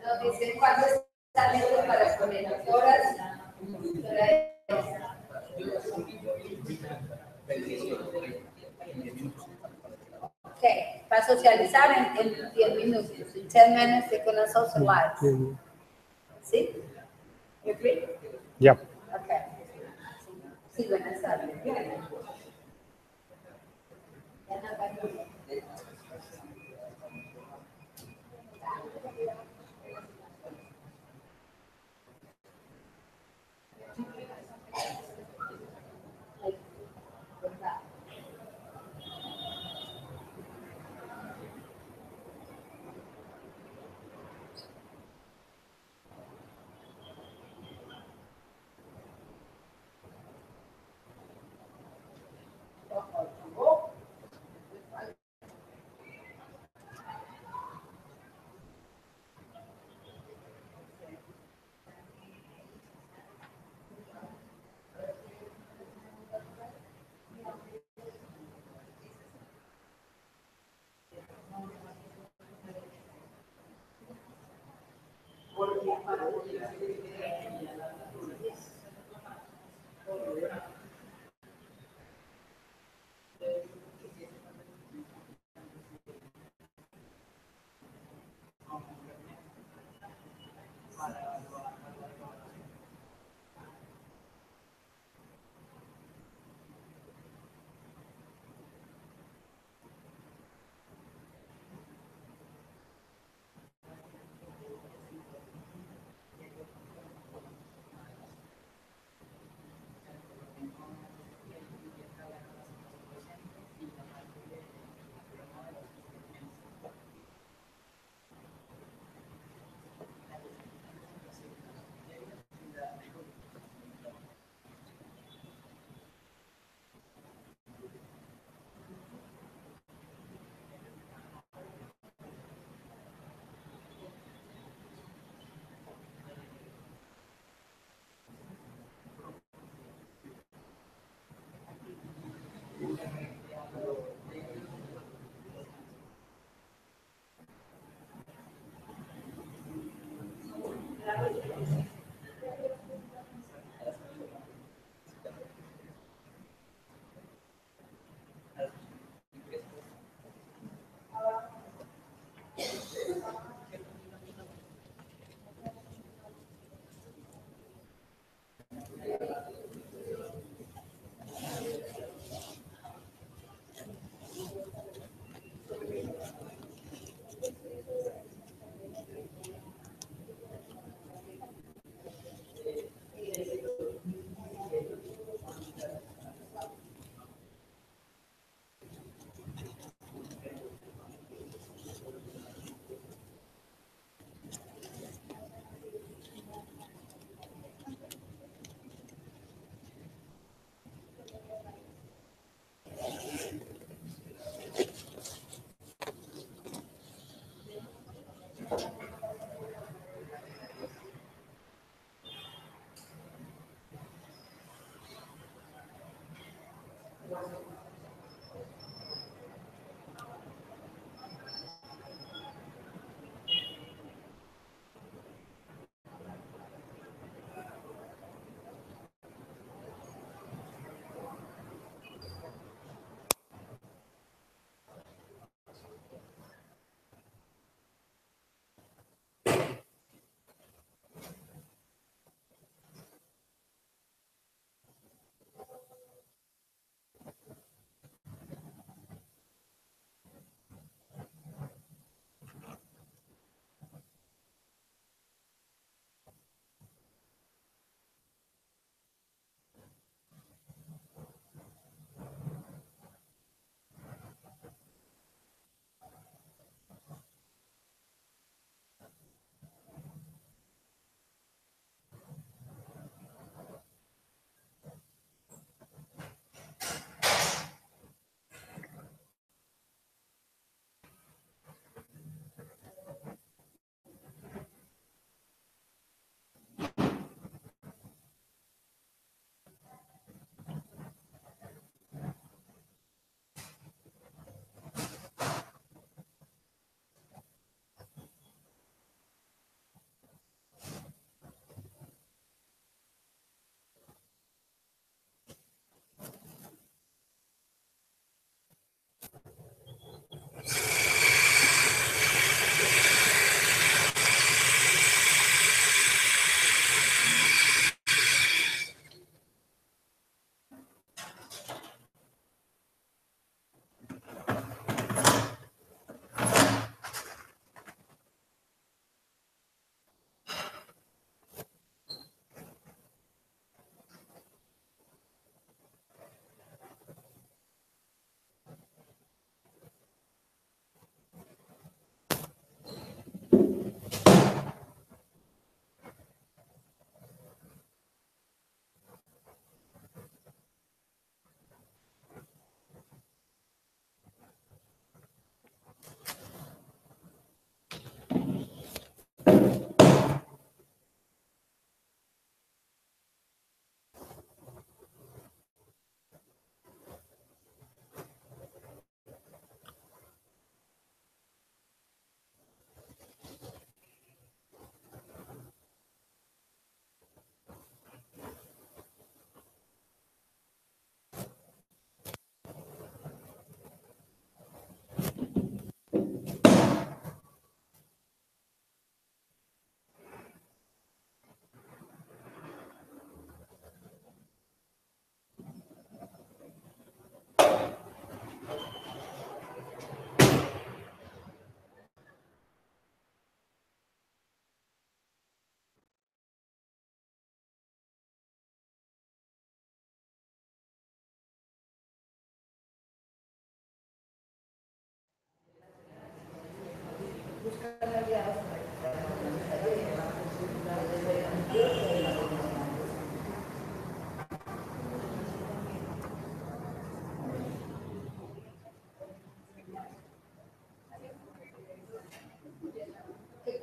Nos dicen cuándo están o menos horas. Okay, para socializar en 10 minutos. In 10 minutes, they're going to socialize. ¿Sí? You agree? Yeah. Okay. Sí, buenas tardes.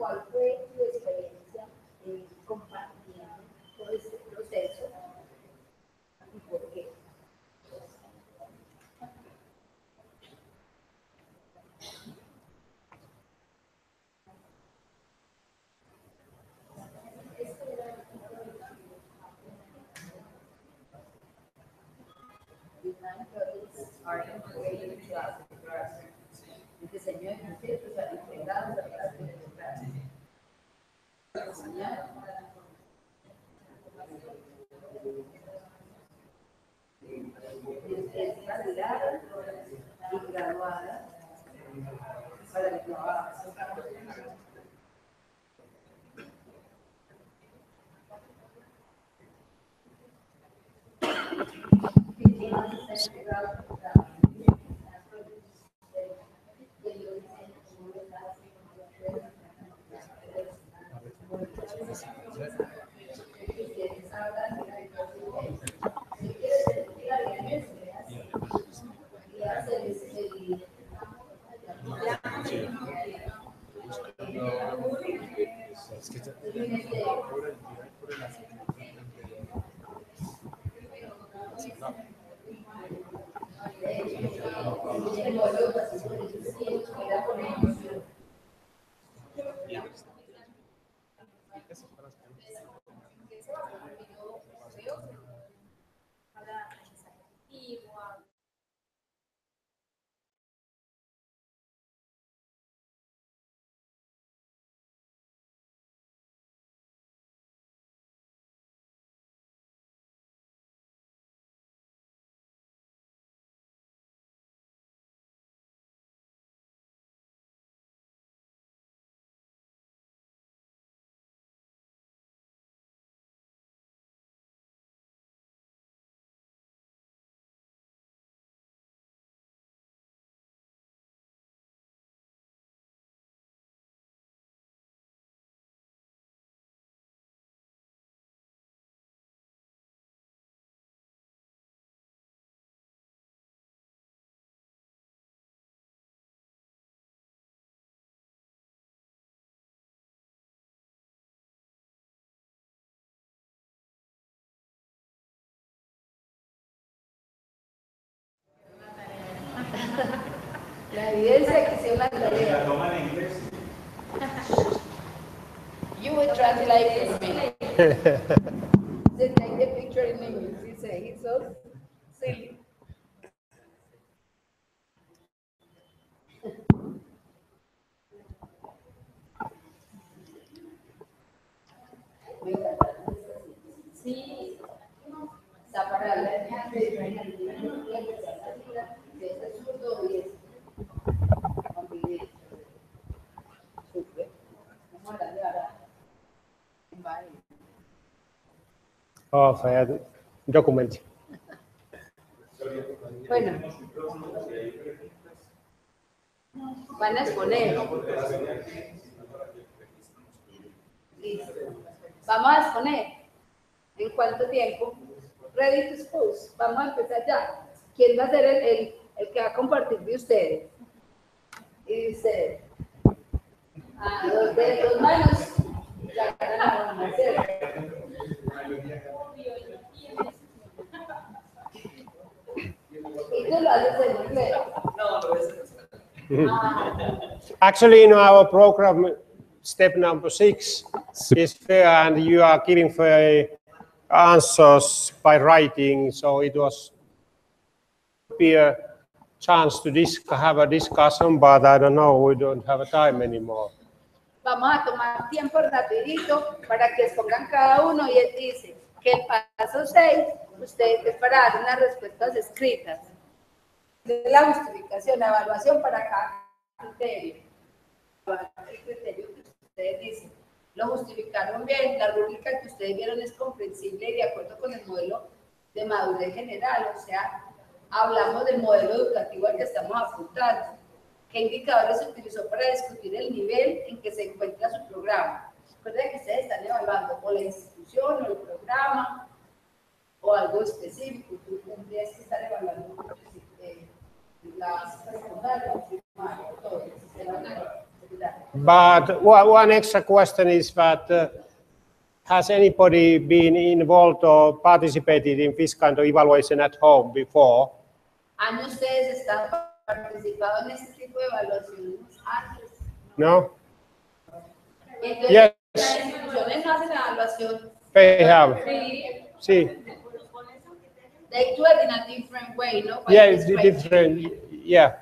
¿cuál fue tu experiencia compartiendo todo este proceso y por qué? El diseño de conceptos están integrados a las democracias. Es candidata y graduada para el trabajo. La evidencia que hicieron la tarea. You would translate for me. They take the picture in English. He said he's so silly. Sí, está para la de ese zurdo y ese. Súper. Vamos a hablar de ahora. Of document. Bueno, van a exponer. Listo. Vamos a exponer. ¿En cuánto tiempo? Ready to expose. Vamos a empezar ya. ¿Quién va a ser el que va a compartir de ustedes? Y dice, dos manos. Ya van a hacer. Y tú lo haces en inglés. Actually, in our program, step number 6 is fair, and you are giving fair answers by writing. So it was be a chance to have a discussion, but I don't know, we don't have time anymore. Vamos a tomar tiempo rapidito para que expongan cada uno y él dice que el paso 6, ustedes es para dar unas respuestas escritas. De la justificación, la evaluación para cada criterio. El criterio que ustedes dicen, lo justificaron bien, la rúbrica que ustedes vieron es comprensible y de acuerdo con el modelo de madurez general, o sea, hablamos del modelo educativo al que estamos apuntando. ¿Qué indicadores se utilizó para discutir el nivel en que se encuentra su programa? Recuerden que ustedes están evaluando o la institución o el programa o algo específico. Tú tendrías que estar evaluando la secundaria, primaria, todo el sistema escolar. But one extra question is that has anybody been involved or participated in this kind of evaluation at home before? ¿Han ustedes participado en este tipo de evaluaciones antes? No? Entonces, Yes. las instituciones no hacen la evaluación. They have. Sí. They do it in a different way, no? By Yeah, this it's way. different. Yeah.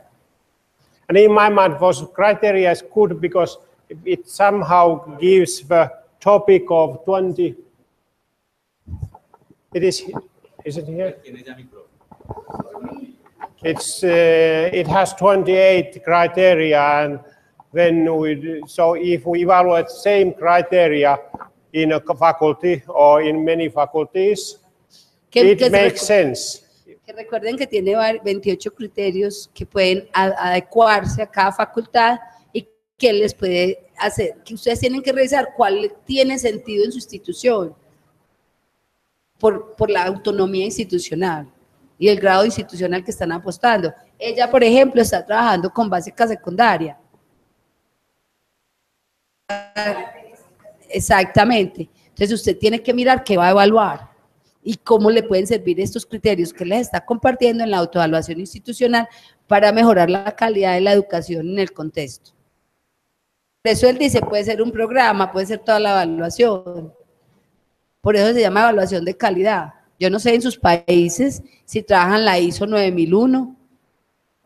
And in my mind, those criteria is good because it somehow gives the topic of 20. Is it here? It has 28 criteria, and then so if we evaluate same criteria in a faculty or in many faculties, it makes sense. Que recuerden que tiene 28 criterios que pueden adecuarse a cada facultad y que les puede hacer, que ustedes tienen que revisar cuál tiene sentido en su institución por la autonomía institucional y el grado institucional que están apostando. Ella, por ejemplo, está trabajando con básica secundaria. Exactamente. Entonces usted tiene que mirar qué va a evaluar y cómo le pueden servir estos criterios que les está compartiendo en la autoevaluación institucional para mejorar la calidad de la educación en el contexto. Por eso él dice, puede ser un programa, puede ser toda la evaluación. Por eso se llama evaluación de calidad. Yo no sé en sus países si trabajan la ISO 9001,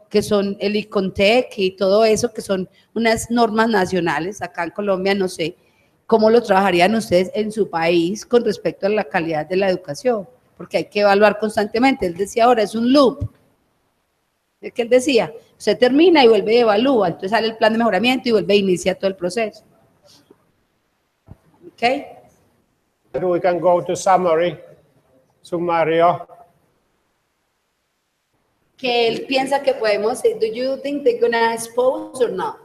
que son el ICONTEC y todo eso, que son unas normas nacionales. Acá en Colombia no sé cómo lo trabajarían ustedes en su país con respecto a la calidad de la educación, porque hay que evaluar constantemente. Él decía ahora, es un loop. Es que él decía, usted termina y vuelve y evalúa, entonces sale el plan de mejoramiento y vuelve a iniciar todo el proceso. ¿Ok? We can go to sumario. Que él piensa que podemos, do you think they're gonna expose or not?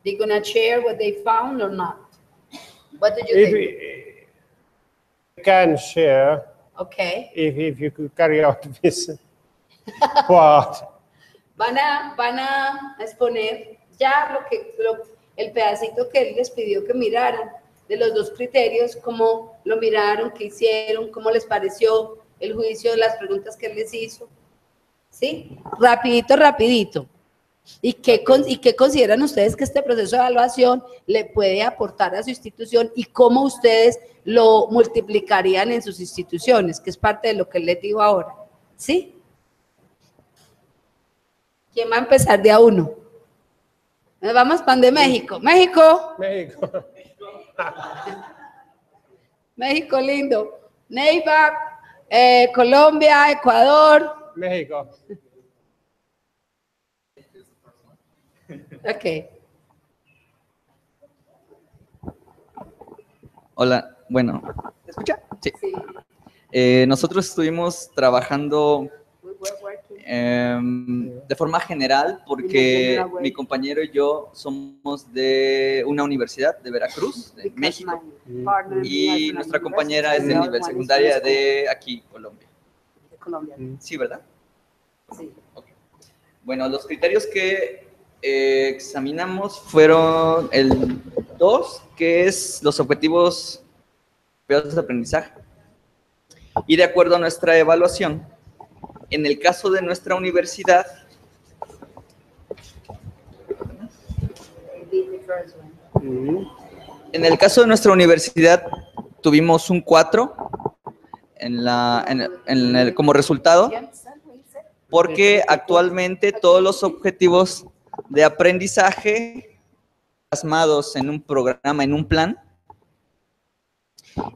They're gonna share what they found or not? What do you think? We can share Okay. if you could carry out this part. Van a exponer ya el pedacito que él les pidió que miraran de los dos criterios, cómo lo miraron, qué hicieron, cómo les pareció el juicio, las preguntas que él les hizo. ¿Sí? Rapidito, rapidito. ¿Y qué consideran ustedes que este proceso de evaluación le puede aportar a su institución y cómo ustedes lo multiplicarían en sus instituciones, que es parte de lo que les digo ahora? ¿Sí? ¿Quién va a empezar de a uno? Nos vamos pan de México. México. México. México lindo. Neiva, Colombia, Ecuador. México. Ok. Hola, bueno, ¿me escucha? Sí. Sí. Nosotros estuvimos trabajando de forma general porque mi compañero y yo somos de una universidad de Veracruz, de México, y nuestra compañera es del nivel secundaria de aquí, Colombia. Sí, ¿verdad? Sí. Okay. Bueno, los criterios que examinamos fueron el 2, que es los objetivos de aprendizaje. Y de acuerdo a nuestra evaluación, en el caso de nuestra universidad, tuvimos un 4 como resultado, porque actualmente todos los objetivos de aprendizaje plasmados en un programa, en un plan,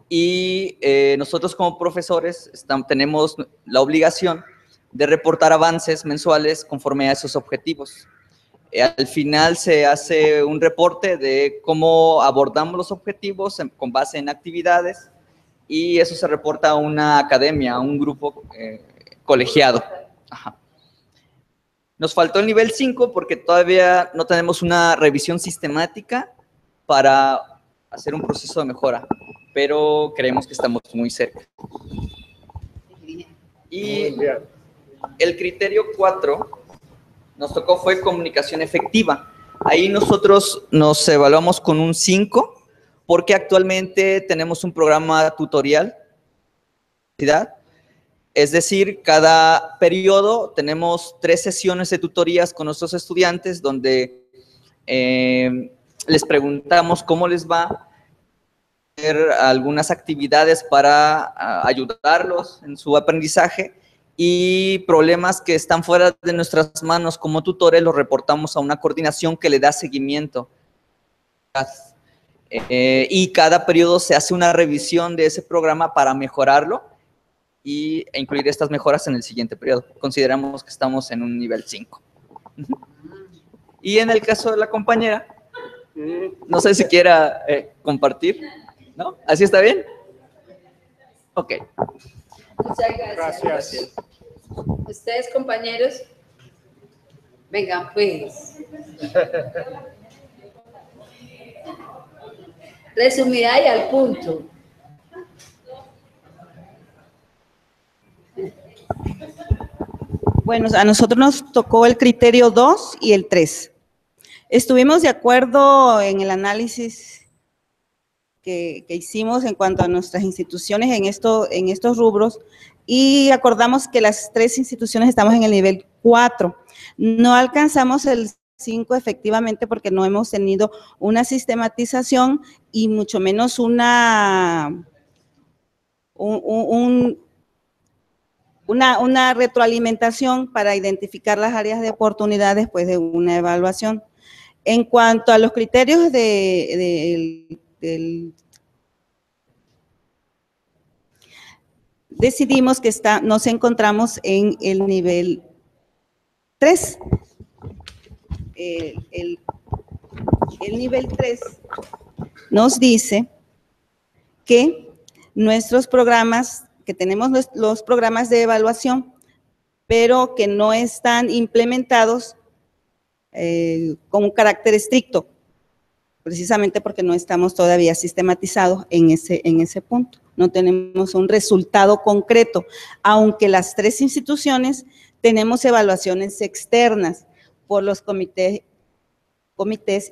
y nosotros como profesores tenemos la obligación de reportar avances mensuales conforme a esos objetivos. Al final se hace un reporte de cómo abordamos los objetivos con base en actividades, y eso se reporta a una academia, a un grupo colegiado. Ajá. Nos faltó el nivel 5 porque todavía no tenemos una revisión sistemática para hacer un proceso de mejora, pero creemos que estamos muy cerca. Y el criterio 4 nos tocó fue comunicación efectiva. Ahí nosotros nos evaluamos con un 5, porque actualmente tenemos un programa tutorial. Es decir, cada periodo tenemos 3 sesiones de tutorías con nuestros estudiantes donde les preguntamos cómo les va, hacer algunas actividades para ayudarlos en su aprendizaje, y problemas que están fuera de nuestras manos como tutores los reportamos a una coordinación que le da seguimiento. Y cada periodo se hace una revisión de ese programa para mejorarlo e incluir estas mejoras en el siguiente periodo. Consideramos que estamos en un nivel 5. Y en el caso de la compañera, no sé si quiera compartir, ¿no? ¿Así está bien? Ok. Muchas gracias. Gracias. Ustedes, compañeros, vengan pues. Resumida y al punto. Bueno, a nosotros nos tocó el criterio 2 y el 3. Estuvimos de acuerdo en el análisis que hicimos en cuanto a nuestras instituciones en estos rubros, y acordamos que las 3 instituciones estamos en el nivel 4. No alcanzamos el 5 efectivamente porque no hemos tenido una sistematización y mucho menos una retroalimentación para identificar las áreas de oportunidad después de una evaluación. En cuanto a los criterios decidimos que nos encontramos en el nivel 3. El nivel 3 nos dice que nuestros programas, que tenemos los programas de evaluación, pero que no están implementados con un carácter estricto, precisamente porque no estamos todavía sistematizados en ese punto. No tenemos un resultado concreto, aunque las 3 instituciones tenemos evaluaciones externas por los comités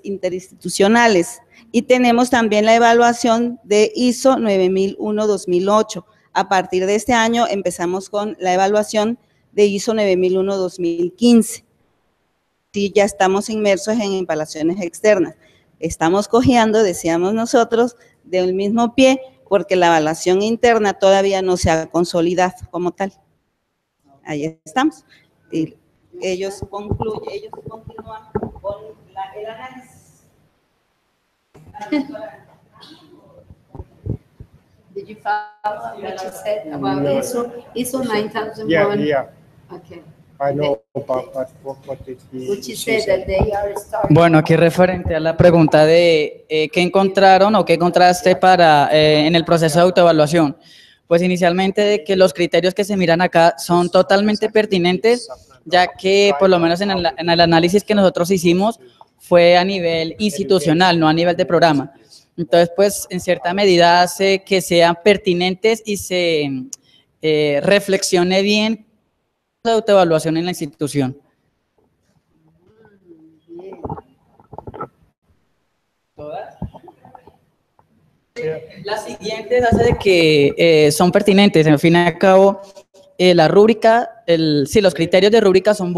interinstitucionales, y tenemos también la evaluación de ISO 9001-2008. A partir de este año empezamos con la evaluación de ISO 9001-2015. Sí, ya estamos inmersos en evaluaciones externas. Estamos cojeando, decíamos nosotros, del mismo pie, porque la evaluación interna todavía no se ha consolidado como tal. Ahí estamos. Y ellos continúan con el análisis. Did you follow what you said about ISO 9001? Yeah. Okay. I know, but what did Which you she said say? that they are starting. Bueno, aquí referente a la pregunta de qué encontraron o qué encontraste en el proceso de autoevaluación. Pues inicialmente de que los criterios que se miran acá son totalmente pertinentes, ya que por lo menos en el análisis que nosotros hicimos fue a nivel institucional, no a nivel de programa. Entonces, pues en cierta medida hace que sean pertinentes y se reflexione bien la autoevaluación en la institución. Bien. ¿Todas? Las siguientes hace de que son pertinentes. Al fin y al cabo, la rúbrica, los criterios de rúbrica son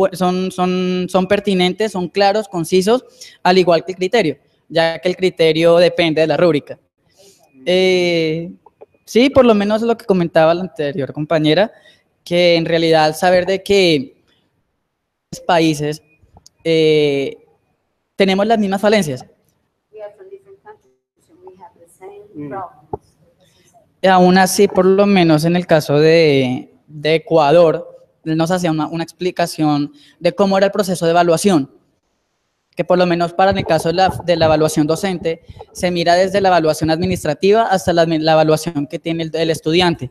pertinentes, son claros, concisos, al igual que el criterio, ya que el criterio depende de la rúbrica. Sí, por lo menos lo que comentaba la anterior compañera, que en realidad saber de que los países tenemos las mismas falencias. Aún así, por lo menos en el caso de Ecuador, nos hacía una explicación de cómo era el proceso de evaluación, que por lo menos para el caso de la evaluación docente, se mira desde la evaluación administrativa hasta la evaluación que tiene el estudiante.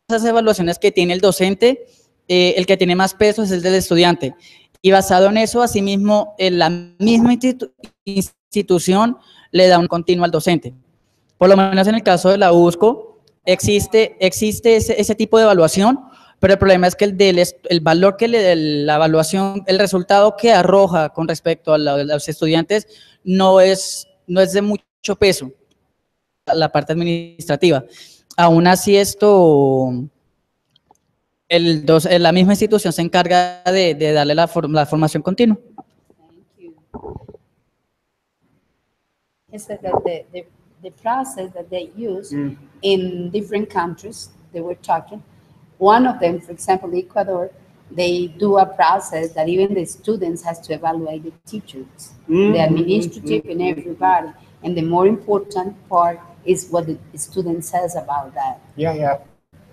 Esas evaluaciones que tiene el docente, el que tiene más peso es el del estudiante, y basado en eso, asimismo, la misma institución le da un continuo al docente. Por lo menos en el caso de la USCO, existe ese tipo de evaluación, pero el problema es que el valor que la evaluación, el resultado que arroja con respecto a los estudiantes no es de mucho peso, la parte administrativa. Aún así la misma institución se encarga de darle la formación continua. He said that the process that they use in different countries, they were talking, one of them, for example, Ecuador, they do a process that even the students has to evaluate the teachers, the administrative and everybody. And the more important part is what the student says about that. Yeah, yeah.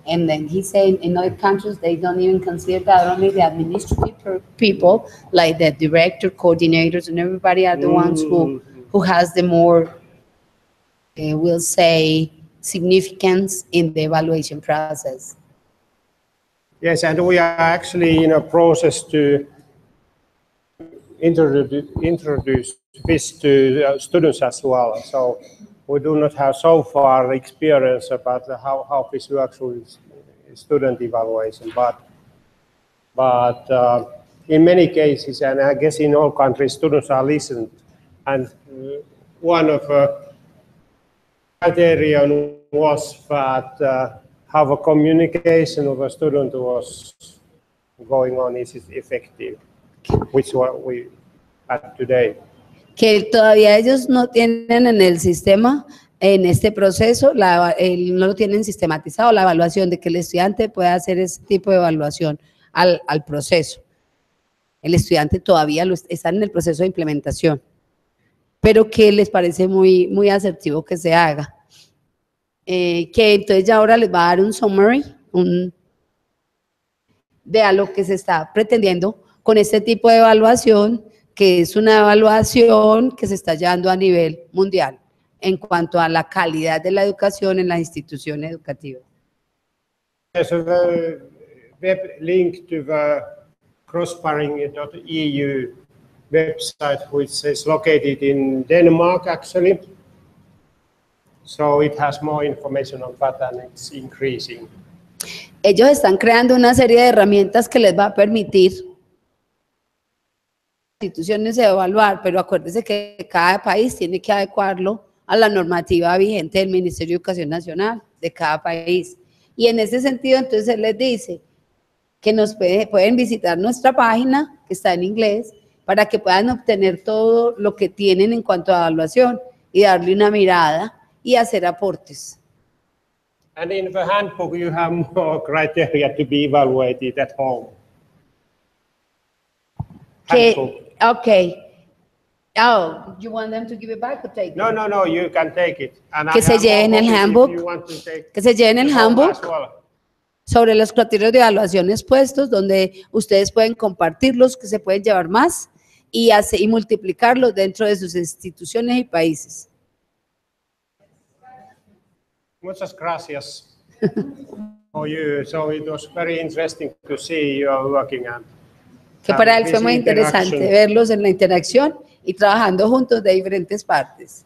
And then he said in other countries, they don't even consider that only the administrative people, like the director, coordinators, and everybody are the ones who has the more, we'll say, significance in the evaluation process. Yes, and we are actually in a process to introduce this to students as well. So we do not have so far experience about how this works with student evaluation, but in many cases, and I guess in all countries, students are listened. And one of the criteria was that how the communication of a student was going on is effective, which what we had today. Que todavía ellos no tienen en el sistema, en este proceso, no lo tienen sistematizado, la evaluación de que el estudiante pueda hacer ese tipo de evaluación al proceso. El estudiante todavía está en el proceso de implementación, pero que les parece muy asertivo que se haga. Que entonces ya ahora les va a dar un summary de a lo que se está pretendiendo con este tipo de evaluación, que es una evaluación que se está llevando a nivel mundial en cuanto a la calidad de la educación en las instituciones educativas. There's a web link to the crossparing.eu website, which is located in Denmark, actually. So it has more information on that, and it's increasing. Ellos están creando una serie de herramientas que les va a permitir instituciones evaluar, pero acuérdense que cada país tiene que adecuarlo a la normativa vigente del Ministerio de Educación Nacional de cada país. Y en ese sentido, entonces él les dice que pueden visitar nuestra página, que está en inglés, para que puedan obtener todo lo que tienen en cuanto a evaluación y darle una mirada y hacer aportes. And in the handbook, you have more criteria to be evaluated at home. Okay. Oh, you want them to give it back or take it? No, you can take it. And Que se lleven el handbook. Que se lleven el handbook sobre los criterios de evaluación expuestos, donde ustedes pueden compartirlos, que se pueden llevar más y multiplicarlos dentro de sus instituciones y países. Muchas gracias for you. So it was very interesting to see you are working on. Que para él fue muy interesante verlos en la interacción y trabajando juntos de diferentes partes.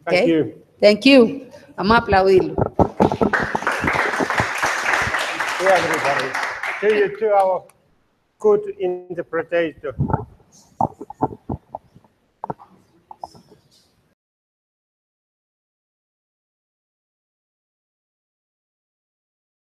Thank you. Thank you. Vamos a aplaudirlo. To everybody. To our good interpreter.